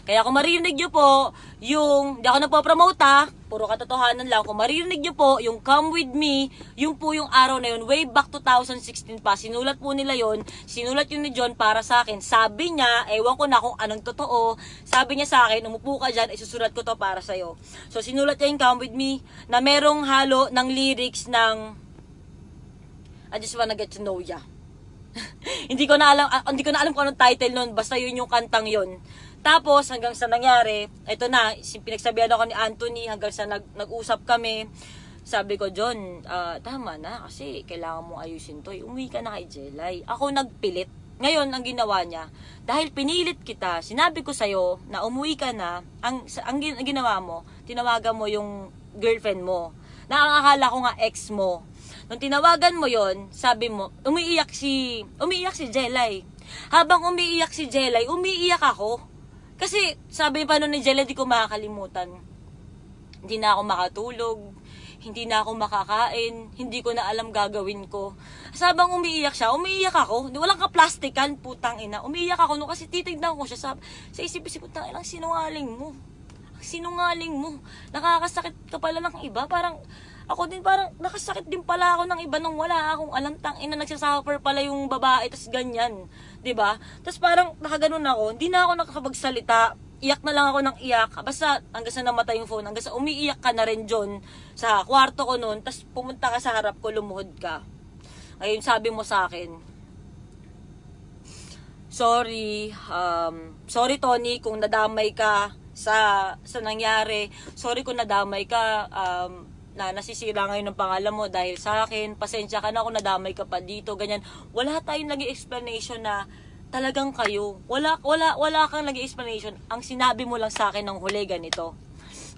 Kaya kung marinig nyo po, yung, di ako nagpo-promote ha, puro katotohanan lang, kung marinig nyo po, yung Come With Me, yung po yung araw na yun, way back 2016 pa, sinulat po nila yun, sinulat yun ni John para sa akin. Sabi niya, ewan ko na kung anong totoo, sabi niya sa akin, umupo ka dyan, isusulat ko to para sa'yo. So, sinulat niya yung Come With Me, na merong halo ng lyrics ng I just wanna get to know ya. hindi ko na alam kung anong title nun, basta yun yung kantang yun. Tapos, hanggang sa nangyari, ito na, pinagsabihan ako ni Anthony, hanggang sa nag-usap kami, sabi ko, John, tama na, kasi kailangan mong ayusin to. Umuwi ka na kay Jelay. Ako nagpilit. Ngayon, ang ginawa niya, dahil pinilit kita, sinabi ko sa'yo na umuwi ka na, ang ginawa mo, tinawagan mo yung girlfriend mo, na ang akala ko nga ex mo. Nung tinawagan mo yon, sabi mo, umiiyak si Jelay. Habang umiiyak si Jelay, umiiyak ako. Kasi sabi pa nun ni Jelay, di ko makakalimutan. Hindi na ako makatulog, hindi na ako makakain, hindi ko na alam gagawin ko. Sabang umiiyak siya, umiiyak ako. Walang kaplastikan, putang ina. Umiiyak ako no, kasi titignan ko siya. Sa isip-isip ko, ilang sinungaling mo. Sinungaling mo. Nakakasakit ka pala ng iba. Parang, ako din parang nakasakit din pala ako ng iba nang wala akong alam, tangina nagsasuffer pala yung babae tas ganyan, 'di ba? Tas parang nakaganon ako, hindi na ako nakakapagsalita. Iyak na lang ako ng iyak. Basta hanggang sa namatay yung phone, hanggang sa umiiyak ka na rin John sa kwarto ko noon, tas pumunta ka sa harap ko, lumuhod ka. Ayun sabi mo sa akin, sorry Tony kung nadamay ka sa nangyari. Sorry kung nadamay ka na nasisira ngayon ng pangalan mo dahil sa akin. Pasensya ka na kung nadamay ka pa dito, ganyan. Wala tayong naging explanation na talagang kayo. Wala kang naging explanation. Ang sinabi mo lang sa akin ng huli ganito,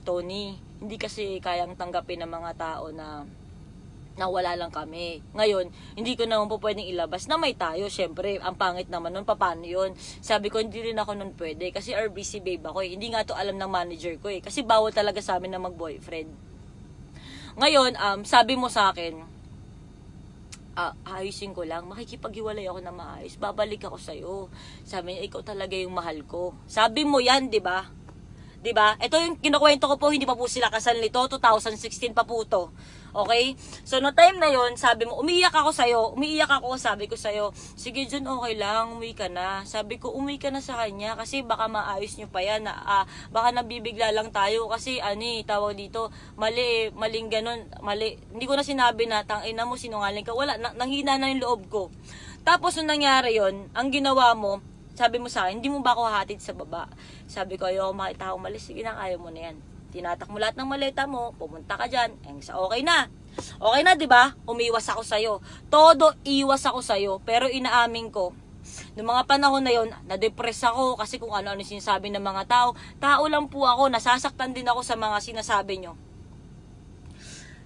Tony, hindi kasi kayang tanggapin ng mga tao na wala lang kami. Ngayon, hindi ko naman po pwedeng ilabas na may tayo. Syempre, ang pangit naman nun, paano yun? Sabi ko, hindi rin ako nun pwede. Kasi RBC babe ako eh. Hindi nga to alam ng manager ko eh. Kasi bawal talaga sa amin na mag-boyfriend. Ngayon, sabi mo sa akin, ayusin ko lang, makikipaghiwalay ako na maayos, babalik ako sa'yo. Sabi niya, ikaw talaga yung mahal ko. Sabi mo yan, di ba? Di ba? Ito yung kinukwento ko po, hindi pa po sila kasal nito, 2016 pa po to. Okay? So, no time na yon, sabi mo, umiiyak ako, sabi ko sa'yo, sige John, okay lang, umuwi ka na. Sabi ko, umuwi ka na sa kanya, kasi baka maayos nyo pa yan, baka nabibigla lang tayo, kasi tawag dito, maling ganun, mali. Hindi ko na sinabi na, tangina mo, sinungaling ka, wala, nanghina na yung loob ko. Tapos, nung nangyari yon, ang ginawa mo, sabi mo sa akin, hindi mo ba ako hahatid sa baba? Sabi ko, ayoko makita ako umalis, sige na, ayaw mo na yan. Tinatak mo lahat ng maleta mo, pumunta ka dyan, okay na. Okay na, di ba? Umiwas ako sa'yo. Todo iwas ako sa'yo, pero inaamin ko, noong mga panahon na yon, na-depress ako kasi kung ano-ano sinasabi ng mga tao. Tao lang po ako, nasasaktan din ako sa mga sinasabi nyo.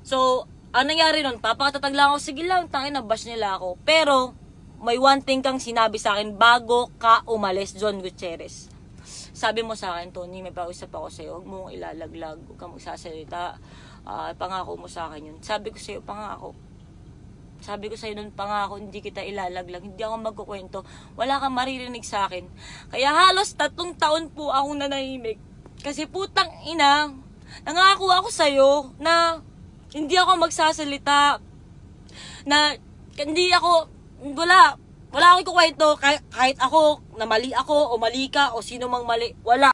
So, ang nangyari nun, papakatatag lang ako, sige lang, tangin na bash nila ako. Pero, may one thing kang sinabi sa akin bago ka umalis, John Gutierrez. Sabi mo sa akin, Tony, may pausap ako sa'yo, huwag mo ilalaglag, huwag kang magsasalita, pangako mo sa akin yun. Sabi ko sa'yo, pangako. Sabi ko sa'yo nun, pangako, hindi kita ilalaglag, hindi ako magkukwento, wala kang maririnig sa akin. Kaya halos 3 taon po akong nanahimik. Kasi putang ina, nangako ako sa'yo na hindi ako magsasalita, na hindi ako, wala akong kukwento kahit ako na mali ako o mali ka o sino mang mali, wala.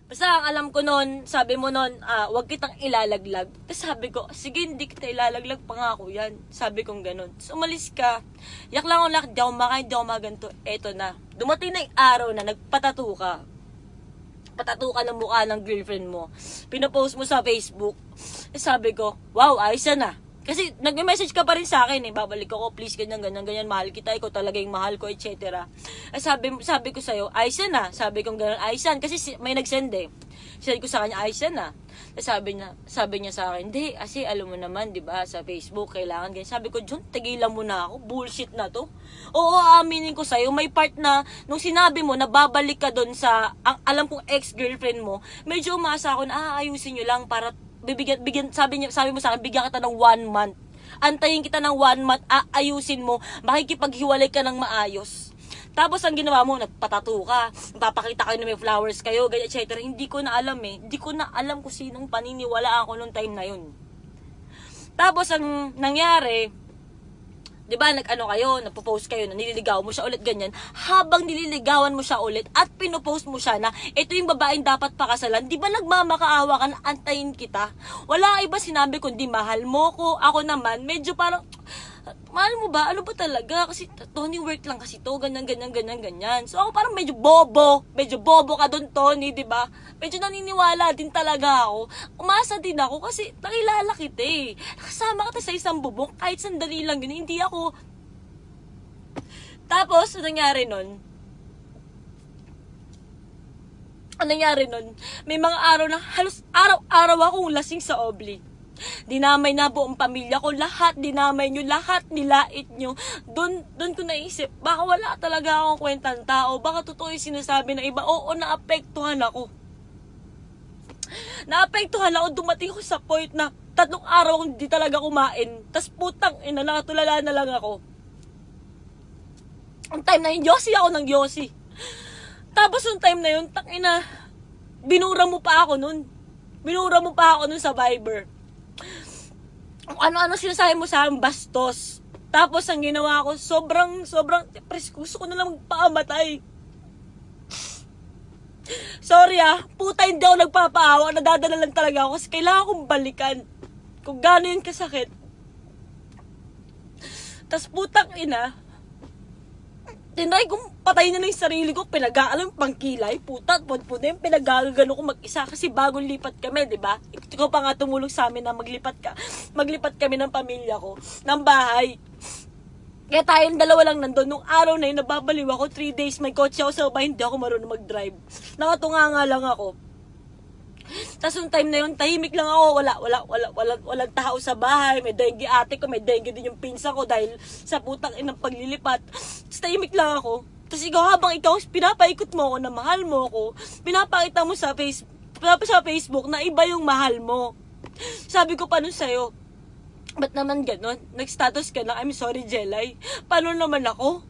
Basta ang alam ko noon, sabi mo noon, wag kitang ilalaglag. Tapos sabi ko, sige hindi kita ilalaglag, pangako yan. Sabi kong ganun. So umalis ka, yak lang ako lak, di ako makain, di ako maganto. Eto na, dumating na yung araw na nagpatato ka. Patato ka ng mukha ng girlfriend mo. Pinopost mo sa Facebook. Sabi ko, wow, ayos na. Kasi nag-message ka pa rin sa akin babalik ako, please, ganyan, mahal kita, ikaw talaga yung mahal ko, etc. Sabi ko sa'yo, ayos na. Sabi ko gano'n, ayos yan. Kasi may nag-send Sabi ko sa kanya, ayos na. Sabi niya sa akin, hindi, kasi alam mo naman, di ba, sa Facebook, kailangan ganyan. Sabi ko, John, tigilan mo na ako, bullshit na to. Oo, aminin ko sa'yo, may part na, nung sinabi mo, na babalik ka doon sa, alam kong ex-girlfriend mo, medyo umasa ako na, ayusin nyo lang para sabi mo sa akin, bigyan kita ng 1 month. Antayin kita ng 1 month, ayusin mo, makikipaghiwalay ka ng maayos. Tapos ang ginawa mo, nagpatato ka, papakita kayo na may flowers kayo, ganyan, etc. Hindi ko na alam eh. Hindi ko na alam kung sinong paniniwalaan ko nung time na yun. Tapos ang nangyari, 'di ba, nag-ano kayo, nagpo-post kayo na nililigaw mo siya ulit ganyan. Habang nililigawan mo siya ulit at pino-post mo siya na ito yung babaeng dapat pakasalan, 'di ba nagmamakaawa ka na antayin kita? Wala iba sinabi kundi mahal mo ko. Ako naman, medyo parang mahal mo ba? Ano ba talaga? Kasi Tony, work lang kasi to, ganyan, ganyan, ganyan, ganyan. So ako parang medyo bobo ka doon, Tony, 'di ba? Medyo naniniwala din talaga ako. Umasa din ako kasi nakilala kita eh. Nakasama kita sa isang bubong, kahit sandali lang yun, hindi ako. Tapos, anong nangyari nun? May mga araw na halos araw-araw akong lasing sa Obli. Dinamay na buong pamilya ko, lahat dinamay nyo, lahat nilait nyo. Doon ko naisip, baka wala talaga akong kwentang tao, baka totoo yung sinasabi ng iba. Oo, naapektuhan ako. Dumating ko sa point na 3 araw akong di talaga kumain. Tas putang ina, nakatulala na lang ako. Ang time na yun, yosi ako ng yosi. Tapos yung time na yun, tangina, binura mo pa ako nun sa Viber. Ano sinasabi mo sa akin, bastos. Tapos ang ginawa ko, sobrang depressed. Gusto ko na lang magpaamatay. Sorry puta, hindi ako nagpapaawa. Nadadala lang talaga ako kasi kailangan kong balikan kung gaano yun kasakit. Tas putang ina, tinry kong patayin na yung sarili ko, pinag-aalam pangkilay, puta, punta yung pinag-agano ko mag-isa kasi bagong lipat kami, di ba? Ikaw pa nga tumulong sa amin na maglipat kami ng pamilya ko, ng bahay. Kaya tayong dalawa lang nandun. Nung araw na yun, nababaliw ako, 3 days, may kotse ako sa bahay, hindi ako marunong mag-drive. Nakatunga nga lang ako. Tapos yung time na yun, tahimik lang ako, walang tao sa bahay, may dengue ate ko, may dengue din yung pinsa ko dahil sa putang inang paglilipat. Tapos tahimik lang ako. Tapos habang ikaw, pinapaikot mo ako na mahal mo ako, pinapakita mo sa Facebook na iba yung mahal mo. Sabi ko pa nun sa'yo, ba't naman ganon? Nag-status ka na, I'm sorry, Jelay. Paano naman ako?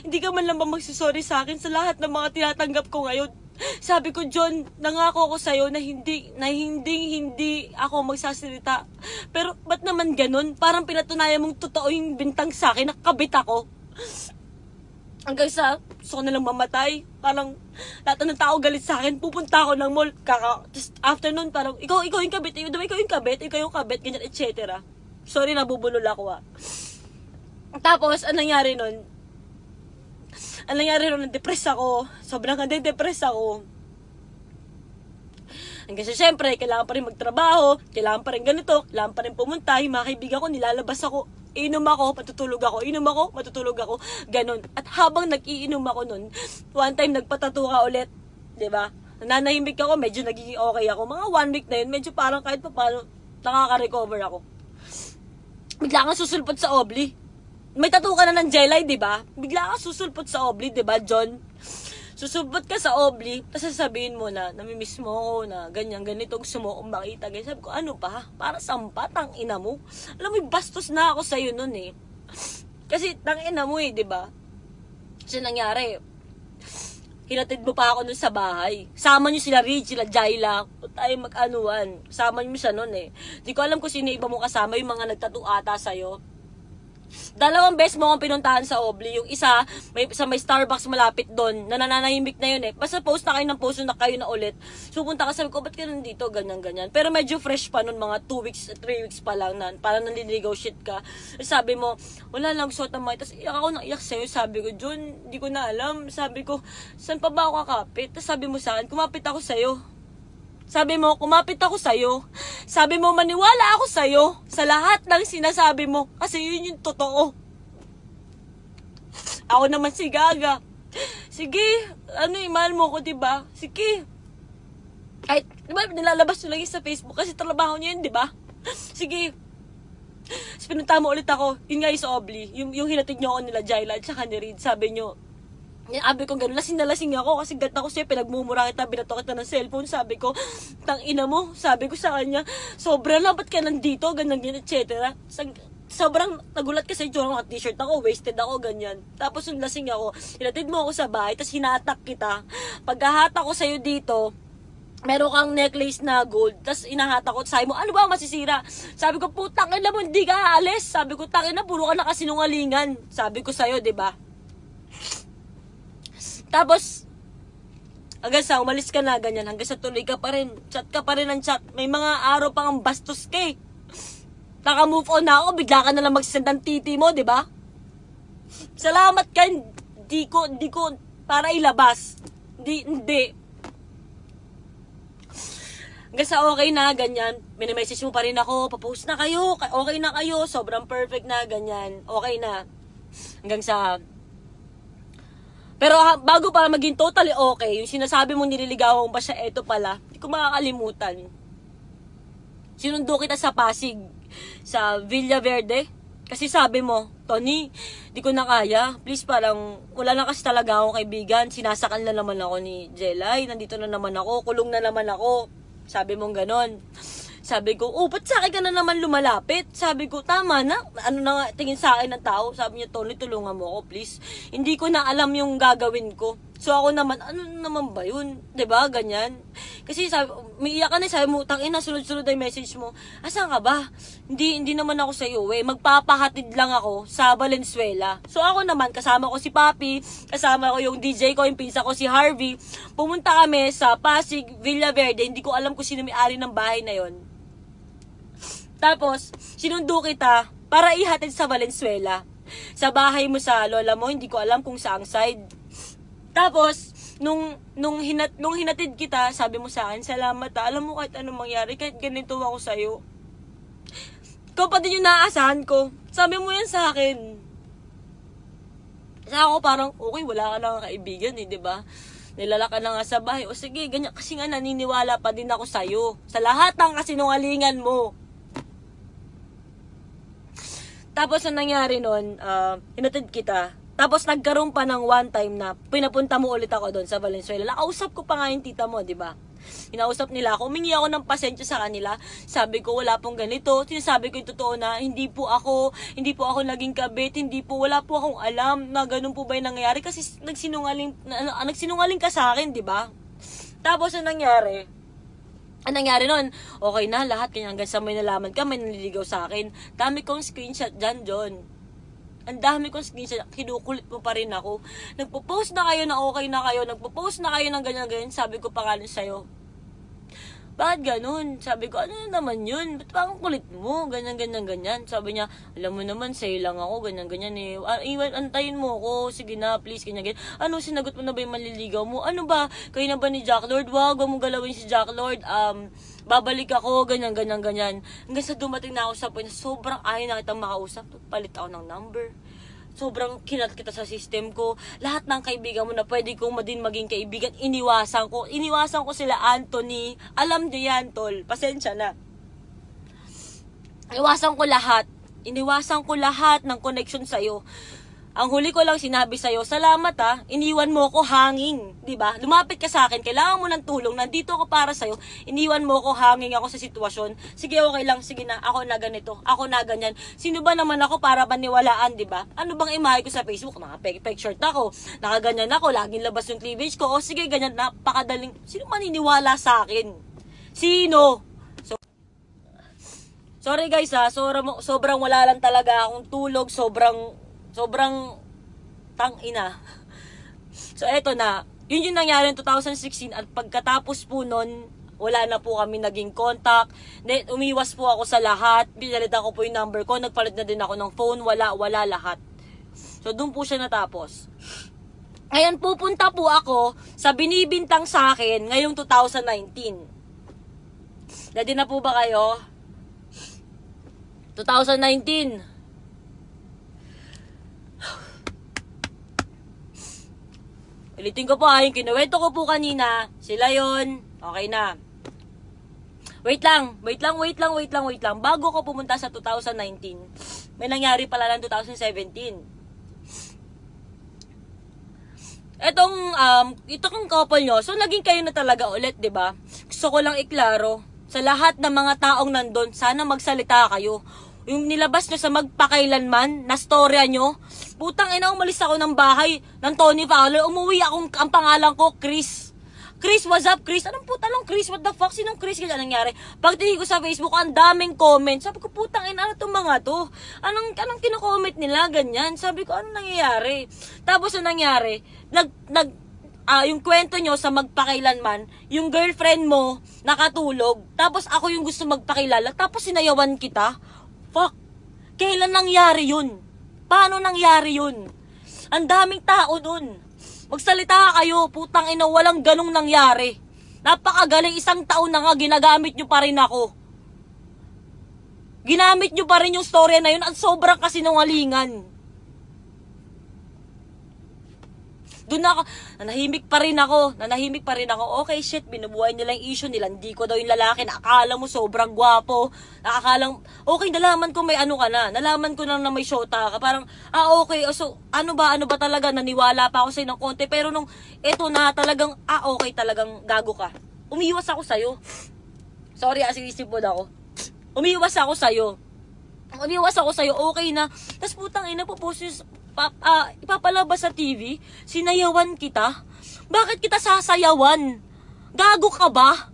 Hindi ka man lang ba magsasorry sa akin sa lahat ng mga tinatanggap ko ngayon? Sabi ko, John, nangako ko sa'yo na hindi ako magsasalita. Pero ba't naman ganon? Parang pinatunayan mong totoo yung bintang sa akin, nakabit ako. Hanggang sa gusto ko nalang mamatay. Parang lahat ng tao galit sa akin. Pupunta ako ng mall. Just after nun, parang ikaw yung kabit. Ikaw yung kabit, ganyan, etc. Sorry, nabubulol ako Tapos, anong nangyari nun, depress ako. Sobrang depress ako. Hanggang sa syempre, kailangan pa rin magtrabaho, kailangan pa rin ganito, kailangan pa rin pumunta. Yung mga kaibigan ko, nilalabas ako. Inom ako, matutulog ako, ganun. At habang nag-iinom ako nun, one time nagpatato ka ulit, diba? Nananahimik ako, medyo nagiging okay ako. Mga 1 week na yun, medyo parang kahit pa paano, nakaka-recover ako. Bigla kang susulpot sa Obli. May tattoo ka na ng Jelay, diba? Bigla kang susulpot sa Obli, diba, John? Susulpot ka sa Obli, tapos sasabihin mo na, namimiss mo ako, na ganyan, ganito, gusto mo kung makita. Ganyan. Sabi ko, ano pa? Para sampat, ang ina mo. Alam mo, bastos na ako sa'yo nun eh. Kasi, tang ina mo diba? Kasi nangyari, hinatid mo pa ako nun sa bahay. Sama nyo sila Rich, sila Jayla, tayo mag-anuan. Sama nyo siya nun eh. Di ko alam kung sino iba mo kasama, yung mga nagtattoo ata sa'yo. 2 beses mo akong pinuntahan sa Obli. Yung isa, may Starbucks malapit doon, nananahimik na yun eh. Basta post na kayo ng post na kayo na ulit. So punta ka, sabi ko, ba't ka nandito? Ganyan. Pero medyo fresh pa nun, mga 2 weeks, 3 weeks pa lang na, parang nanliligaw shit ka. Sabi mo, wala lang, suot na mga. Tapos iyak ako nang iyak sa'yo. Sabi ko, John, di ko na alam. Sabi ko, saan pa ba ako kakapit? Tapos sabi mo sa akin, kumapit ako sa'yo. Sabi mo, kumapit ako sa'yo. Sabi mo, maniwala ako sa'yo sa lahat ng sinasabi mo. Kasi yun yung totoo. Ako naman si Gaga. Sige, mahal mo ko, diba? Sige. Kahit, diba, nilalabas nyo lang sa Facebook kasi trabaho nyo yun, diba? Sige. Tapos pinunta mo ulit ako. Yun nga yung sa Obli. Yung hinatid nyo ako nila Jayla at saka ni Reed. Sabi nyo, sabi ko gano'n, lasing na lasing ako kasi gat ako sa'yo, pinagmumura kita, binato kita ng cellphone. Sabi ko, tang ina mo, sabi ko sa kanya, sobra lang, ba't ka nandito, ganyan, etc. sobrang nagulat kasi yung mga t-shirt ako, wasted ako, ganyan. Tapos yung lasing ako, hinatid mo ako sa bahay, tapos hinatak kita. Pagkahatak ko sa'yo dito, meron kang necklace na gold, tapos inahatak ko, sabi mo, ano ba masisira? Sabi ko, putang ina mo, hindi ka aalis. Sabi ko, tangin na, puro ka nakasinungalingan. Sabi ko sa'yo, diba? Tapos, hanggang sa umalis ka na, ganyan, hanggang sa tuloy ka pa rin, chat ka pa rin ng chat, may mga araw pang ang bastos ka eh. Naka-move on na ako, bigla ka na lang magsisend ng titi mo, di ba? Salamat ka, hindi ko, para ilabas. Hindi. Hanggang sa okay na, ganyan, minimessage mo pa rin ako, papost na kayo, okay na kayo, sobrang perfect na, ganyan, okay na. Hanggang sa, pero bago pa maging totally okay, yung sinasabi mo nililigawan mo ba siya, eto pala, hindi ko makakalimutan. Sinundo kita sa Pasig, sa Villa Verde. Kasi sabi mo, Tony, di ko na kaya. Please, parang wala na kasi talaga akong kaibigan. Sinasakal na naman ako ni Jelay. Nandito na naman ako. Kulong na naman ako. Sabi mong ganon. Sabi ko, ba't sa akin ka na naman lumalapit? Sabi ko, tama na. Ano na nga tingin sa akin ng tao? Sabi niya, Tony, tulungan mo ako, please. Hindi ko na alam yung gagawin ko. So ako naman, ano naman ba yun? 'Di ba ganyan? Kasi sabi, umiiyak ka na, sabi mo, tangina, sunod-sunod ay message mo. Asan ka ba? Hindi naman ako sa iyo eh. Magpapahatid lang ako sa Valenzuela. So ako naman, kasama ko si Papi, kasama ko yung DJ ko, yung pinsa ko si Harvey. Pumunta kami sa Pasig, Villa Verde. Hindi ko alam kung sino may-ari ng bahay na yon. Tapos, sinundo kita para ihatid sa Valenzuela. Sa bahay mo sa lola mo, hindi ko alam kung saang side. Tapos, nung hinatid kita, sabi mo sa akin, salamat ha. Alam mo kahit anong mangyari, kahit ganito ako sa'yo. Ikaw pa din yung naaasahan ko. Sabi mo yan sa akin. Sa ako parang, okay, wala ka lang kaibigan eh, diba? Nilala ka na nga sa bahay. O sige, ganyan. Kasi nga naniniwala pa din ako sa'yo. Sa lahat ng kasinungalingan mo. Tapos, ang nangyari nun, hinatid kita. Tapos nagkaroon pa ng one time na pinapunta mo ulit ako doon sa Valenzuela. Nakausap ko pa nga yung tita mo, di ba? Hinausap nila ako, humingi ako ng pasensya sa kanila. Sabi ko, wala pong ganito. Sinasabi ko yung totoo na, hindi po ako naging kabit, wala po akong alam na ganun po ba yung nangyayari. Kasi nagsinungaling ka sa akin, di ba? Tapos ang nangyari nun, okay na, lahat kanya hanggang sa may nalaman ka, may nanliligaw sa akin. Dami kong screenshot dyan, John. Ang dami kong screenshot, kinukulit mo pa rin ako. Nagpo-post na kayo na okay na kayo, nagpo-post na kayo ng ganyan-ganyan, sabi ko pa nga sa'yo. Bakit ganun? Sabi ko, ano naman yun? Ba't parang kulit mo? Ganyan-ganyan-ganyan. Sabi niya, alam mo naman, sa'yo lang ako, ganyan-ganyan eh. Antayin mo ako, sige na, please, ganyan-ganyan. Ano, sinagot mo na ba yung manliligaw mo? Ano ba? Kayo na ba ni Jack Lord? Wag mo galawin si Jack Lord. Babalik ako, ganyan-ganyan-ganyan. Hanggang sa dumating na ako sa point, sobrang ayaw na kitang makausap. Palit ako ng number. Sobrang kinat kita sa system ko. Lahat ng kaibigan mo na pwede kong maging kaibigan, iniwasan ko. Iniwasan ko sila, Anthony. Alam niyo yan, tol. Pasensya na. Iniwasan ko lahat ng connection sa'yo. Ang huli ko lang sinabi sa'yo, salamat ha, iniwan mo ko hanging, di ba? Lumapit ka sa akin, kailangan mo ng tulong, nandito ako para sa'yo, iniwan mo ko hanging ako sa sitwasyon. Sige, okay lang, sige na, ako na ganito, ako na ganyan. Sino ba naman ako para maniwalaan, di ba? Ano bang imahe ko sa Facebook? Naka-peg shirt ako, nakaganyan ako, laging labas yung cleavage ko, o sige, ganyan, napakadaling. Sino maniniwala sa akin? Sino? Sorry guys ha, sobrang wala lang talaga akong tulog, sobrang tang-ina. So, eto na. Yun yung nangyari in 2016 at pagkatapos po nun, wala na po kami naging contact. Then, umiwas po ako sa lahat. Pinalitan ko po yung number ko. Nagpalit na din ako ng phone. Wala lahat. So, doon po siya natapos. Ngayon, pupunta po ako sa binibintang sa akin ngayong 2019. Ready na po ba kayo? 2019. Ulitin ko po yung kinuwento ko po kanina. Sila yon. Okay na. Wait lang. Bago ko pumunta sa 2019, may nangyari pala lang 2017. Itong couple nyo, so naging kayo na talaga ulit, di ba? Gusto ko lang iklaro, sa lahat ng mga taong nandun, sana magsalita kayo. Yung nilabas nyo sa magpakailanman na storya nyo. Putang ina, umalis ako ng bahay ng Tony Fowler. Umuwi akong, ang pangalan ko, Chris. Chris, what's up, Chris? Anong Chris? What the fuck? Sinong Chris? Kaya nangyari? Pagtingin ko sa Facebook, ang daming comments. Sabi ko, putang ina, ano itong mga to? Anong kino-comment nila? Ganyan. Sabi ko, ano nangyayari? Tapos, ang nangyari, yung kwento nyo sa magpakailanman, yung girlfriend mo, nakatulog, tapos ako yung gusto magpakilala, tapos sinayawan kita. Fuck. Kailan nangyari yun? Paano nangyari yun? Ang daming tao dun. Magsalita kayo, putang ina, walang ganong nangyari. Napakagaling, isang taon na nga, ginagamit nyo pa rin ako. Ginamit nyo pa rin yung story na yun at sobrang kasinungalingan. Doon ako, nanahimik pa rin ako. Okay, shit, binubuhay nila yung issue nila. Hindi ko daw yung lalaki. Nakakala mo sobrang gwapo. Nakakalang, okay, nalaman ko may ano ka na. Nalaman ko na may shota ka. Parang, okay. So, ano ba talaga? Naniwala pa ako sa'yo ng konti. Pero nung, eto na talagang, okay, talagang gago ka. Umiiwas ako sa'yo. Sorry, sinisipod ako. Umiiwas ako sa'yo, okay na. Tapos putang ina, popost yung, ipapalabas sa TV, sinayawan kita. Bakit kita sasayawan? Gago ka ba?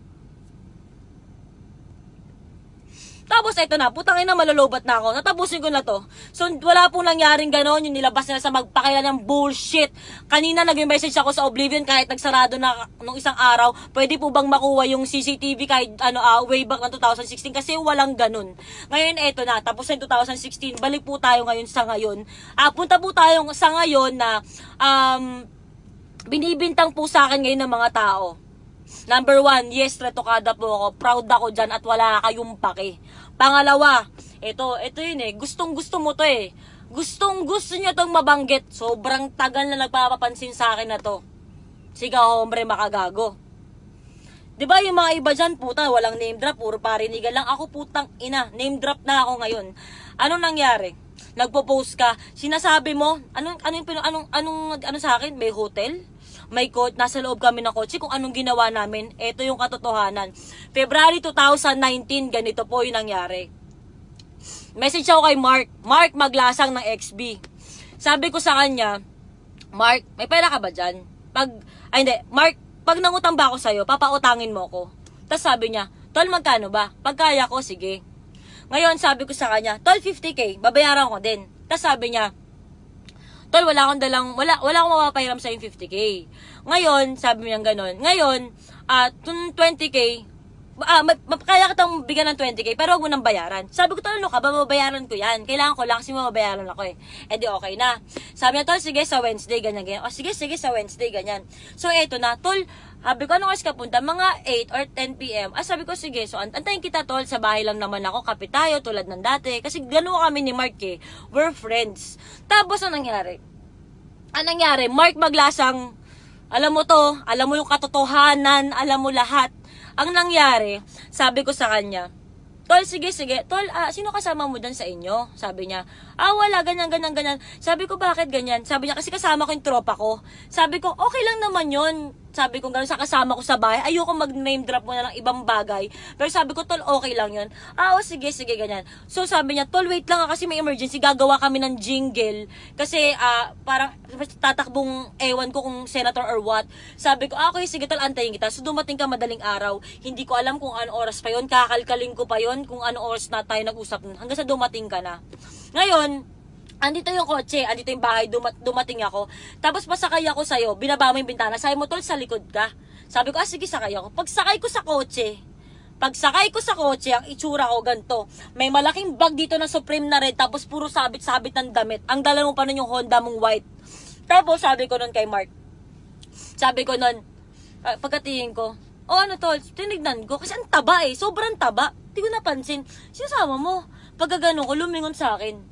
Tapos eto na, putang ina, malolobat na ako. Natapusin ko na to. So, wala pong nangyaring ganon. Yung nilabas nila sa magpakailan ng bullshit. Kanina nag-message ako sa Oblivion kahit nagsarado na nung isang araw. Pwede po bang makuha yung CCTV kahit way back ng 2016? Kasi walang ganon. Ngayon, eto na. Tapos na 2016. Balik po tayo ngayon sa ngayon. Punta po tayo sa ngayon na binibintang po sa akin ngayon ng mga tao. Number 1, yes, retokada po ako. Proud ako dyan at wala kayong pake. Pangalawa, ito yun eh. Gustong-gusto mo to eh. Gustong-gusto nyo tong mabanggit. Sobrang tagal na nagpapapansin sa akin na to. Sigaw, hombre, makagago. Diba yung mga iba dyan, puta, walang name drop, puro parinigan lang. Ako, putang ina, name drop na ako ngayon. Anong nangyari? Nagpo-post ka, sinasabi mo, ano sa akin? May hotel? May coach, nasa loob kami ng kotse, kung anong ginawa namin, ito yung katotohanan. February 2019, ganito po yung nangyari. Message ako kay Mark Maglasang ng XB. Sabi ko sa kanya, Mark, may pera ka ba dyan? Mark, pag nangutang ba ako sa'yo, papautangin mo ko. Tapos sabi niya, tol, magkano ba? Pagkaya ko, sige. Ngayon, sabi ko sa kanya, tol, 50k, babayaran ko din. Tapos sabi niya, tol, wala akong mapapahiram sa yung 50k. Ngayon, sabi niya gano'n. Ngayon, 20k, kaya kitang bigyan ng 20k, pero huwag mo nang bayaran. Sabi ko, tol, ano ka ba? Mababayaran ko yan. Kailangan ko lang kasi mababayaran ako eh. Eh di okay na. Sabi niya, tol, sige sa Wednesday, ganyan. O sige sa Wednesday, ganyan. So, eto na, tol, sabi ko, anong oras ka punta? Mga 8 or 10 p.m. Sabi ko, sige. So, antayin kita, tol. Sa bahay lang naman ako. Kape tayo, tulad ng dati. Kasi gano'n kami ni Mark eh. We're friends. Tapos, anong nangyari? Mark Maglasang, alam mo to, alam mo yung katotohanan, alam mo lahat. Ang nangyari, sabi ko sa kanya, tol, sige. Tol, sino kasama mo dyan sa inyo? Sabi niya, wala, ganyan. Sabi ko, bakit ganyan? Sabi niya, kasi kasama ko yung tropa ko. Sabi ko, okay lang naman yun. Sabi ko, gano'n sa kasama ko sa bahay. Ayoko mag-name drop mo na ng ibang bagay. Pero sabi ko, tol, okay lang yun. Sige, ganyan. So, sabi niya, tol, wait lang kasi may emergency. Gagawa kami ng jingle. Kasi, parang tatakbong ewan ko kung senator or what. Sabi ko, okay, sige, tol, antayin kita. So, dumating ka madaling araw. Hindi ko alam kung ano oras pa yun. Kakalkalin ko pa yun kung ano oras na tayo nag-usap nun. Hanggang sa dumating ka na. Ngayon, andito yung kotse, andito yung bahay, dumating ako. Tapos pasakay ako sa'yo, binaba mo yung bintana, sabi mo, tol, sa likod ka. Sabi ko, sige, sakay ako. Pagsakay ko sa kotse, ang itsura ko ganito. May malaking bag dito na Supreme na red, tapos puro sabit-sabit ng damit. Ang dala mo pa nun yung Honda mong white. Tapos sabi ko nun kay Mark, pagkatingin ko, ano tol, tinignan ko, kasi ang taba eh, sobrang taba. Di ko napansin, sinasama mo. Pagkagano ko, lumingon sa akin.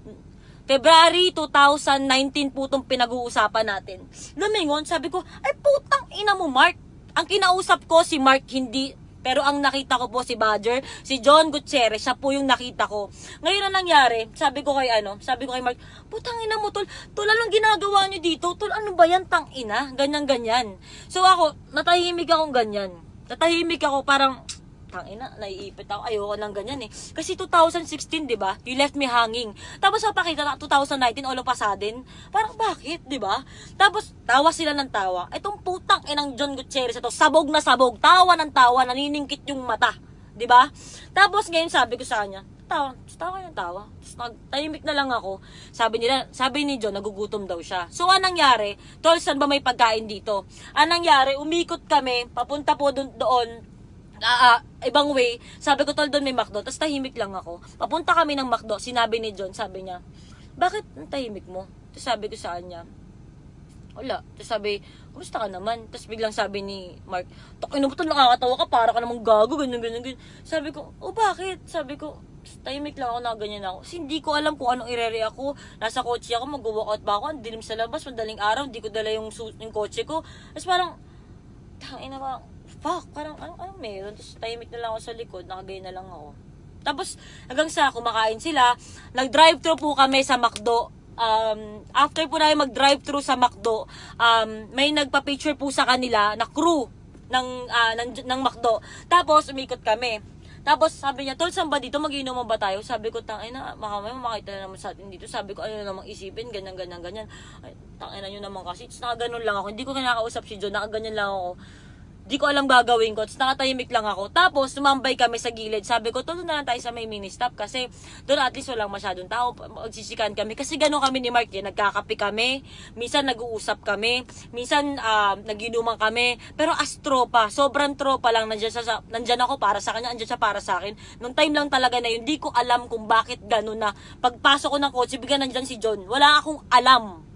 February 2019 po itong pinag-uusapan natin. Lumingon, sabi ko, ay putang ina mo, Mark. Ang kinausap ko si Mark, hindi. Pero ang nakita ko po si Badger, si John Gutierrez, siya po yung nakita ko. Ngayon ang nangyari, sabi ko kay Mark, putang ina mo, tol, anong ginagawa niyo dito? Tol, ano ba yan, tang ina? Ganyan. So ako, natahimik ako ganyan. Parang, tangina, naiipit ako. Ayoko ng ganyan eh. Kasi 2016, di ba? You left me hanging. Tapos napakita na 2019, all of a sudden. Parang bakit, di ba? Tapos, tawa sila ng tawa. Itong putang inang John Gutierrez ito, sabog na sabog. Tawa ng tawa, naniningkit yung mata. Di ba? Tapos ngayon sabi ko sa kanya, tawa ng tawa. Tapos tahimik na lang ako. Sabi ni John, nagugutom daw siya. So, anong nangyari? Tol, saan ba may pagkain dito? Anong nangyari? Umikot kami, papunta po doon, ibang way. Sabi ko, tol, doon may McDo. Tapos tahimik lang ako. Papunta kami ng McDo. Sinabi ni John, sabi niya, bakit ang tahimik mo? Tapos sabi ko sa kanya, wala. Tapos sabi, kumusta ka naman? Tapos biglang sabi ni Mark, ino mo to, nakakatawa ka, para ka namang gago, ganyan. Sabi ko, bakit? Sabi ko, tahimik lang ako na ganyan ako. Kasi hindi ko alam kung anong ire-react ko. Nasa kotse ako, mag-walkout ba ako? Ang dilim sa labas, madaling araw, hindi ko dala yung kotse ko. Tapos parang, tangina ba, fuck, parang anong meron? Tapos tahimik na lang ako sa likod, nakagay na lang ako. Tapos, hanggang sa kumakain sila, nag-drive-thru po kami sa McDo. After po namin mag-drive-thru sa McDo, may nagpa-picture po sa kanila na crew ng McDo. Tapos, umikot kami. Tapos, sabi niya, tol, saan ba dito? Mag-inuman ba tayo? Sabi ko, tangina, makamay, makita na naman sa atin dito. Sabi ko, ano namang isipin, ganyan. Ay, tangina nyo naman kasi. Tapos, nakaganon lang ako. Hindi ko kinakausap si John, nakaganyan lang ako. Di ko alam gagawin ko. Tapos nakatahimik lang ako. Tapos tumambay kami sa gilid. Sabi ko, tuloy na lang tayo sa may mini stop. Kasi doon at least walang masyadong tao. Magsisikan kami. Kasi gano'n kami ni Mark eh. Nagkakape kami. Minsan nag-uusap kami. Minsan naginuman kami. Pero as tropa. Sobrang tropa lang. Nandyan ako para sa kanya. Andyan siya para sa akin. Nung time lang talaga na yun. Di ko alam kung bakit gano'n na. Pagpasok ko ng kotse, bigyan nandyan si John. Wala akong alam.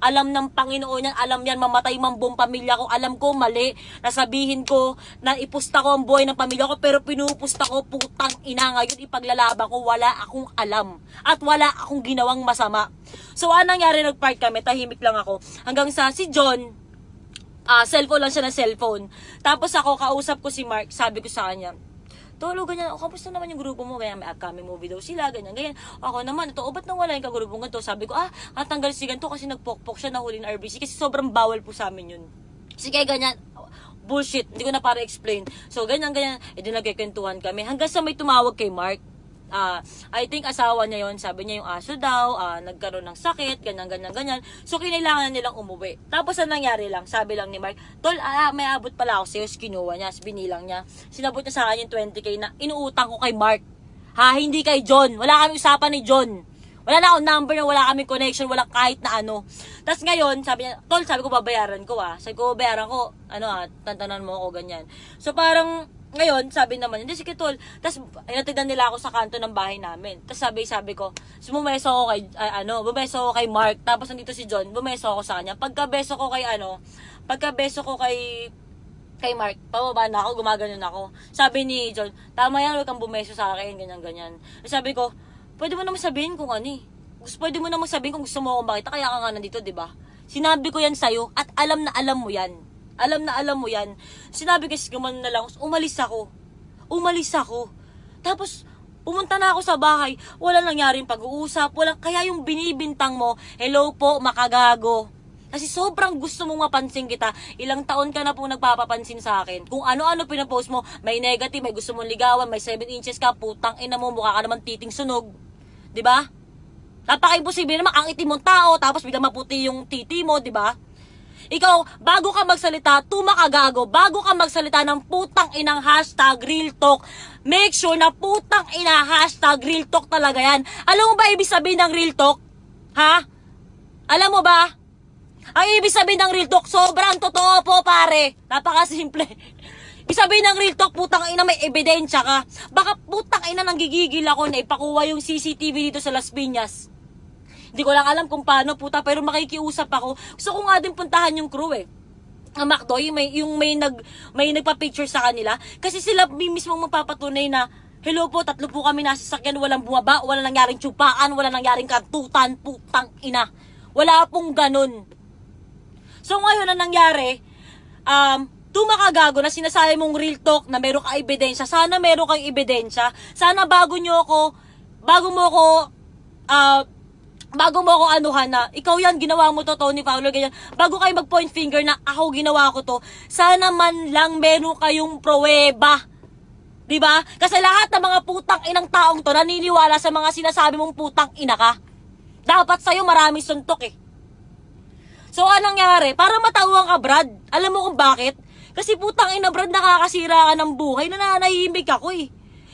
Alam ng Panginoon yan, alam yan, mamatay man buong pamilya ko, alam ko mali, nasabihin ko, na ipusta ko ang buhay ng pamilya ko, pero pinupusta ko, putang ina ngayon, ipaglalaban ko, wala akong alam, at wala akong ginawang masama. So, anong nangyari, nag-park kami, tahimik lang ako, hanggang sa si John, cellphone lang siya ng cellphone, tapos ako, kausap ko si Mark, sabi ko sa kanya, tolo, ganyan, kamusta naman yung grupo mo? Kaya may upcoming movie daw sila, ganyan. Ako naman, ito, ba't nang wala yung kagrupo ganito? Sabi ko, katanggal si ganito kasi nagpokpok siya, nahuli ng RBC kasi sobrang bawal po sa amin yun. Sige, ganyan, bullshit, hindi ko na para explain. So, ganyan, edi nagkikwentuhan kami. Hanggang sa may tumawag kay Mark, I think asawa niya yon, sabi niya yung aso daw, nagkaroon ng sakit, ganyan. So, kinailangan nilang umuwi. Tapos, ang nangyari lang, sabi lang ni Mark, tol, may abot pala ako sa'yo, kinuha niya, binilang niya. Sinabot niya sa akin yung 20k na inuutang ko kay Mark. Hindi kay John. Wala kami usapan ni John. Wala na akong number na wala kami connection, wala kahit na ano. Tapos ngayon, sabi niya, tol, sabi ko, babayaran ko Sabi ko, babayaran ko, tantanan mo ako, ganyan. So, parang, ngayon, sabi naman, hindi, sige tol. Tapos, inatidan nila ako sa kanto ng bahay namin. Tapos sabi ko, bumeso ako kay Mark. Tapos, nandito si John, bumeso ako sa kanya. Pagkabeso ko kay Mark, pababa na ako, gumaganon ako. Sabi ni John, tama yan, huwag kang bumeso sa akin, ganyan. Sabi ko, pwede mo naman sabihin kung pwede mo naman sabihin kung gusto mo akong makita, kaya ka nga nandito, diba? Sinabi ko yan sa'yo, at alam na alam mo yan. Sinabi kasi gumano na lang, umalis ako. Tapos, pumunta na ako sa bahay, wala nangyaring pag-uusap, kaya yung binibintang mo, hello po, makagago. Kasi sobrang gusto mong mapansin kita, ilang taon ka na po nagpapapansin sa akin. Kung ano-ano pinapost mo, may negative, may gusto mong ligawan, may 7 inches ka, putang ina mo, mukha ka naman titing sunog. Diba? Napaka-imposible naman, ang itim mong tao, tapos biglang maputi yung titi mo, diba? Ikaw, bago ka magsalita, tumakagago, bago ka magsalita ng putang inang #real talk, make sure na putang ina #real talk talaga yan. Alam mo ba ibig sabihin ng real talk? Alam mo ba? Ang ibig sabihin ng real talk, sobrang totoo po pare. Napakasimple. Ibig sabihin ng real talk, putang ina may ebidensya ka. Baka putang ina nanggigigil ako na ipakuha yung CCTV dito sa Las Piñas. Hindi ko lang alam kung paano, puta, pero makikiusap ako. Gusto ko nga din puntahan yung crew ang McDo, may nagpa-picture sa kanila. Kasi sila mismong magpapatunay na, hello po, 3 po kami nasa sasakyan, walang bumaba, walang nangyaring tsupaan, walang nangyaring kantutan, putang ina. Wala pong ganun. So ngayon na nangyari, tumakagago na sinasabi mong real talk na meron ka ebidensya. Sana meron kang ebidensya. Sana bago mo ako anuhan na, ikaw yan, ginawa mo to, Tony Fowler, ganyan. Bago kayo mag-point finger na ako ginawa ko to, sana man lang meron kayong pruweba. Diba? Kasi lahat ng mga putang inang taong to naniniwala sa mga sinasabi mong putang ina ka. Dapat sa'yo maraming suntok eh. So, anong nangyari? Para matawang ka, Brad. Alam mo kung bakit? Kasi putang ina, Brad, nakakasira ka ng buhay. Nananahimik ako eh.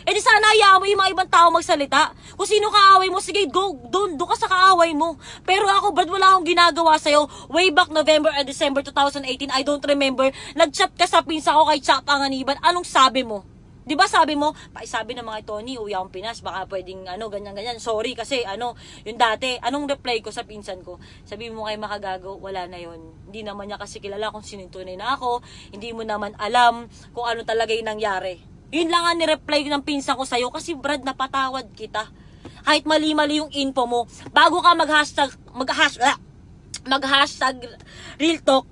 Eh di sana hayaan mo yung mga ibang tao magsalita. Kung sino kaaway mo, sige, go, doon ka sa kaaway mo. Pero ako, Brad, wala akong ginagawa sa'yo. Way back November and December 2018, I don't remember, nag-chat ka sa pinsa ko kay Chap Anganiban. Anong sabi mo? Di ba sabi mo, sabi ng mga Tony, uwi akong Pinas, baka pwedeng ganyan. Sorry kasi yung dati, anong reply ko sa pinsan ko? Sabi mo kay Makagago, wala na yon. Hindi naman niya kasi kilala kung sino tunay na ako, hindi mo naman alam kung ano talaga yung nangyari. Yun lang ang ni-reply ng pinsan ko sa'yo kasi Brad, napatawad kita. Kahit mali-mali yung info mo, bago ka mag-hashtag real talk,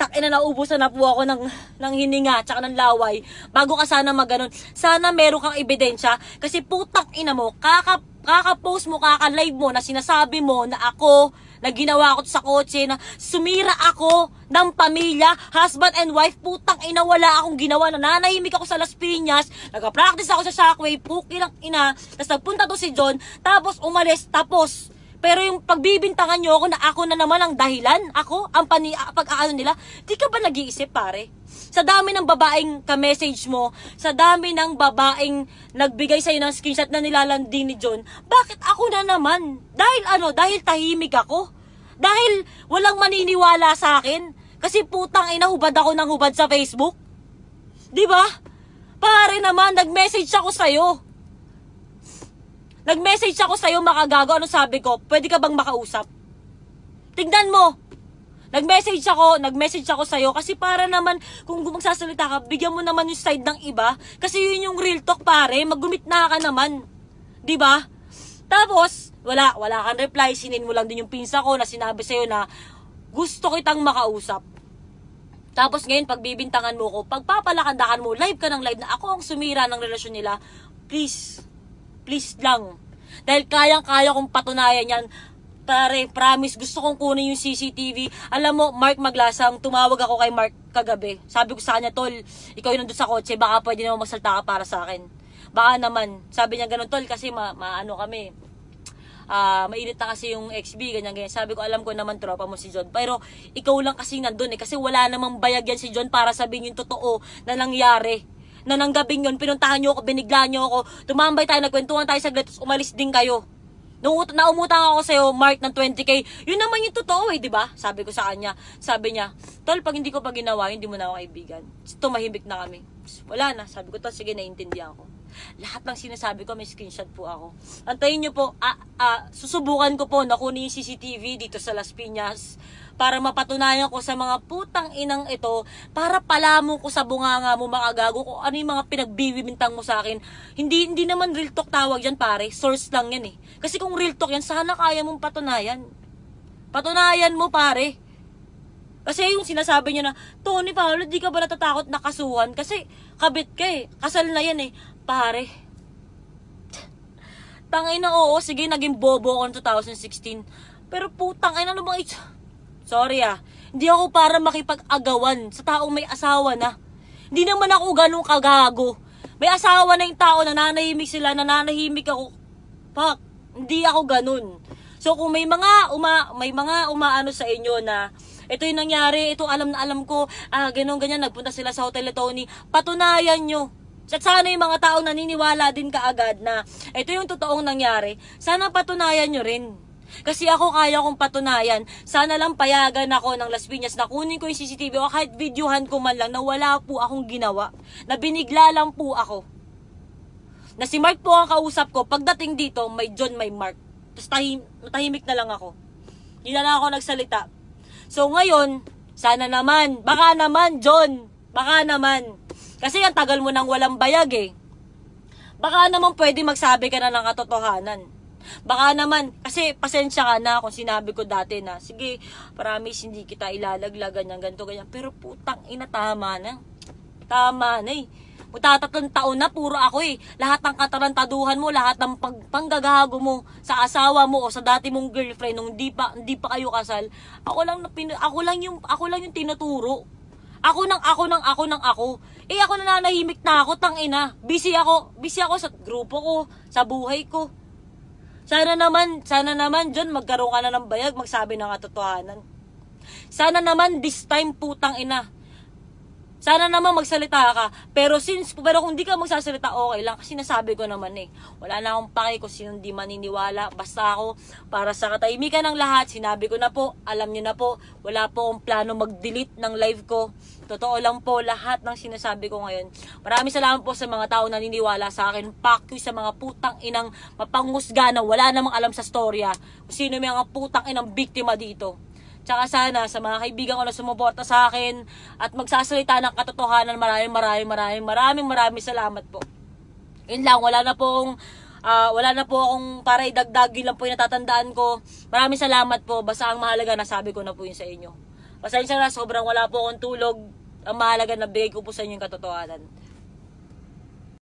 takina naubusan na po ako ng hininga tsaka ng laway. Bago ka sana maganon, sana meron kang ebidensya kasi putang ina mo, kaka-post mo, kaka-live mo na sinasabi mo na ako, na ginawa ko sa kotse, na sumira ako ng pamilya, husband and wife, putang ina, wala akong ginawa, nananahimik ako sa Las Piñas, nag-practice ako sa Shockwave, puki ng ina, tapos nagpunta to si John, tapos umalis, tapos pero yung pagbibintangan nyo ako na ako na naman ang dahilan, ako, ang pag-aano nila, di ka ba nag-iisip, pare? Sa dami ng babaeng ka-message mo, sa dami ng babaeng nagbigay sa'yo ng screenshot na nilalandi ni John, bakit ako na naman? Dahil tahimik ako? Dahil walang maniniwala sa akin? Kasi putang ina, hubad ako ng hubad sa Facebook? Di ba? Pare naman, nag-message ako sa'yo. Nag-message ako sa'yo, Makagago. Ano sabi ko? Pwede ka bang makausap? Tignan mo. Nag-message ako sa'yo kasi para naman, kung magsasalita ka, bigyan mo naman yung side ng iba. Kasi yun yung real talk, pare. Maggumit na ka naman. Diba? Tapos, wala kang reply. Sinin mo lang din yung pinsa ko na sinabi sa'yo na gusto kitang makausap. Tapos ngayon, pagbibintangan mo ko, pagpapalakandakan mo, live ka ng live na ako ang sumira ng relasyon nila. Please lang. Dahil kayang-kaya kong patunayan yan. Pare, promise, gusto kong kunin yung CCTV. Alam mo, Mark Maglasang, tumawag ako kay Mark kagabi. Sabi ko sa kanya, tol, ikaw yung nandun sa kotse, baka pwede naman magsalta ka para sa akin. Baka naman. Sabi niya ganun, tol, kasi maano kami. Mainit na kasi yung XB, ganyan. Sabi ko, alam ko naman tropa mo si John. Pero ikaw lang kasi nandun eh. Kasi wala namang bayag yan si John para sabihin yung totoo na nangyari. Na nang gabing yun, pinuntahan nyo ako, binigla nyo ako, tumambay tayo, nagkwentuhan tayo saglit, tapos umalis din kayo. Naumutang ako sa'yo, Mark, ng 20k. Yun naman yung totoo eh, di ba? Sabi ko sa kanya. Sabi niya, tol, pag hindi ko pa ginawa, hindi mo na ako kaibigan. Tumahimik na kami. Wala na. Sabi ko, tol, sige, naiintindihan ko. Lahat ng sinasabi ko, may screenshot po ako. Antayin nyo po, susubukan ko po na kunin yung CCTV dito sa Las Piñas para mapatunayan ko sa mga putang inang ito, para palamon ko sa bunganga mo, Makagago, kung ano yung mga pinagbibintang mo sa akin. Hindi naman real talk tawag yan, pare. Source lang yan eh. Kasi kung real talk yan, sana kaya mong patunayan. Patunayan mo, pare. Kasi yung sinasabi niya na, Tony Paolo, di ka ba natatakot na kasuhan? Kasi kabit ka eh. Kasal na yan eh. Pare. Tangina, oo, sige, naging bobo ako noong 2016. Pero putang ina, ano bang sorry hindi ako para makipag-agawan sa taong may asawa na. Hindi naman ako ganun kagago. May asawa na yung tao, nananahimik sila, nananahimik ako. Fuck, hindi ako ganun. So kung may mga umaano sa inyo na ito yung nangyari, ito alam na alam ko, ganyan, nagpunta sila sa Hotel Tony, patunayan nyo. At sana yung mga taong naniniwala din kaagad na ito yung totoong nangyari, sana patunayan nyo rin. Kasi ako kaya kong patunayan, sana lang payagan ako ng Las Piñas na kunin ko yung CCTV o kahit videohan ko man lang na wala po akong ginawa, na binigla lang po ako. Na si Mark po ang kausap ko, pagdating dito, may John, may Mark. Tapos tahimik na lang ako. Hindi na lang ako nagsalita. So ngayon, sana naman, baka naman John, baka naman. Kasi ang tagal mo nang walang bayag eh. Baka naman pwede magsabi ka na ng katotohanan. Baka naman, kasi pasensya ka na kung sinabi ko dati na, sige, promise hindi kita ilalaglag, ganito, ganyan. Pero putang ina, tama na. Tama na eh. Magtatatlong taon na, puro ako eh. Lahat ng katarantaduhan mo, lahat ng panggagago mo sa asawa mo o sa dati mong girlfriend nung hindi pa kayo kasal, ako lang yung tinuturo. Ako. Eh ako nananahimik na ako, tangina. Busy ako sa grupo ko, sa buhay ko. Sana naman, John, magkaroon ka na ng bayag, magsabi ng katotohanan. Sana naman, this time, putang ina. Sana naman magsalita ka. Pero kung di ka magsasalita, okay lang. Kasi nasabi ko naman eh. Wala na akong pake kung sino di maniniwala. Basta ako, para sa katahimikan ng lahat, sinabi ko na po, alam nyo na po, wala po akong plano mag-delete ng live ko. Totoo lang po lahat ng sinasabi ko ngayon. Maraming salamat po sa mga tao naniniwala sa akin. Fuck you sa mga putang inang mapanghusga na wala namang alam sa storya. Kung sino may mga putang inang biktima dito. Tsaka sana sa mga kaibigan ko na sumuporta sa akin at magsasalita ng katotohanan, maraming salamat po. Yun lang, wala na po akong para idagdag, yun lang po yung natatandaan ko. Maraming salamat po, basta ang mahalaga nasabi ko na po yun sa inyo. Pasensya na, sobrang wala po akong tulog. Ang mahalaga na bigay ko po sa inyo yung katotohanan.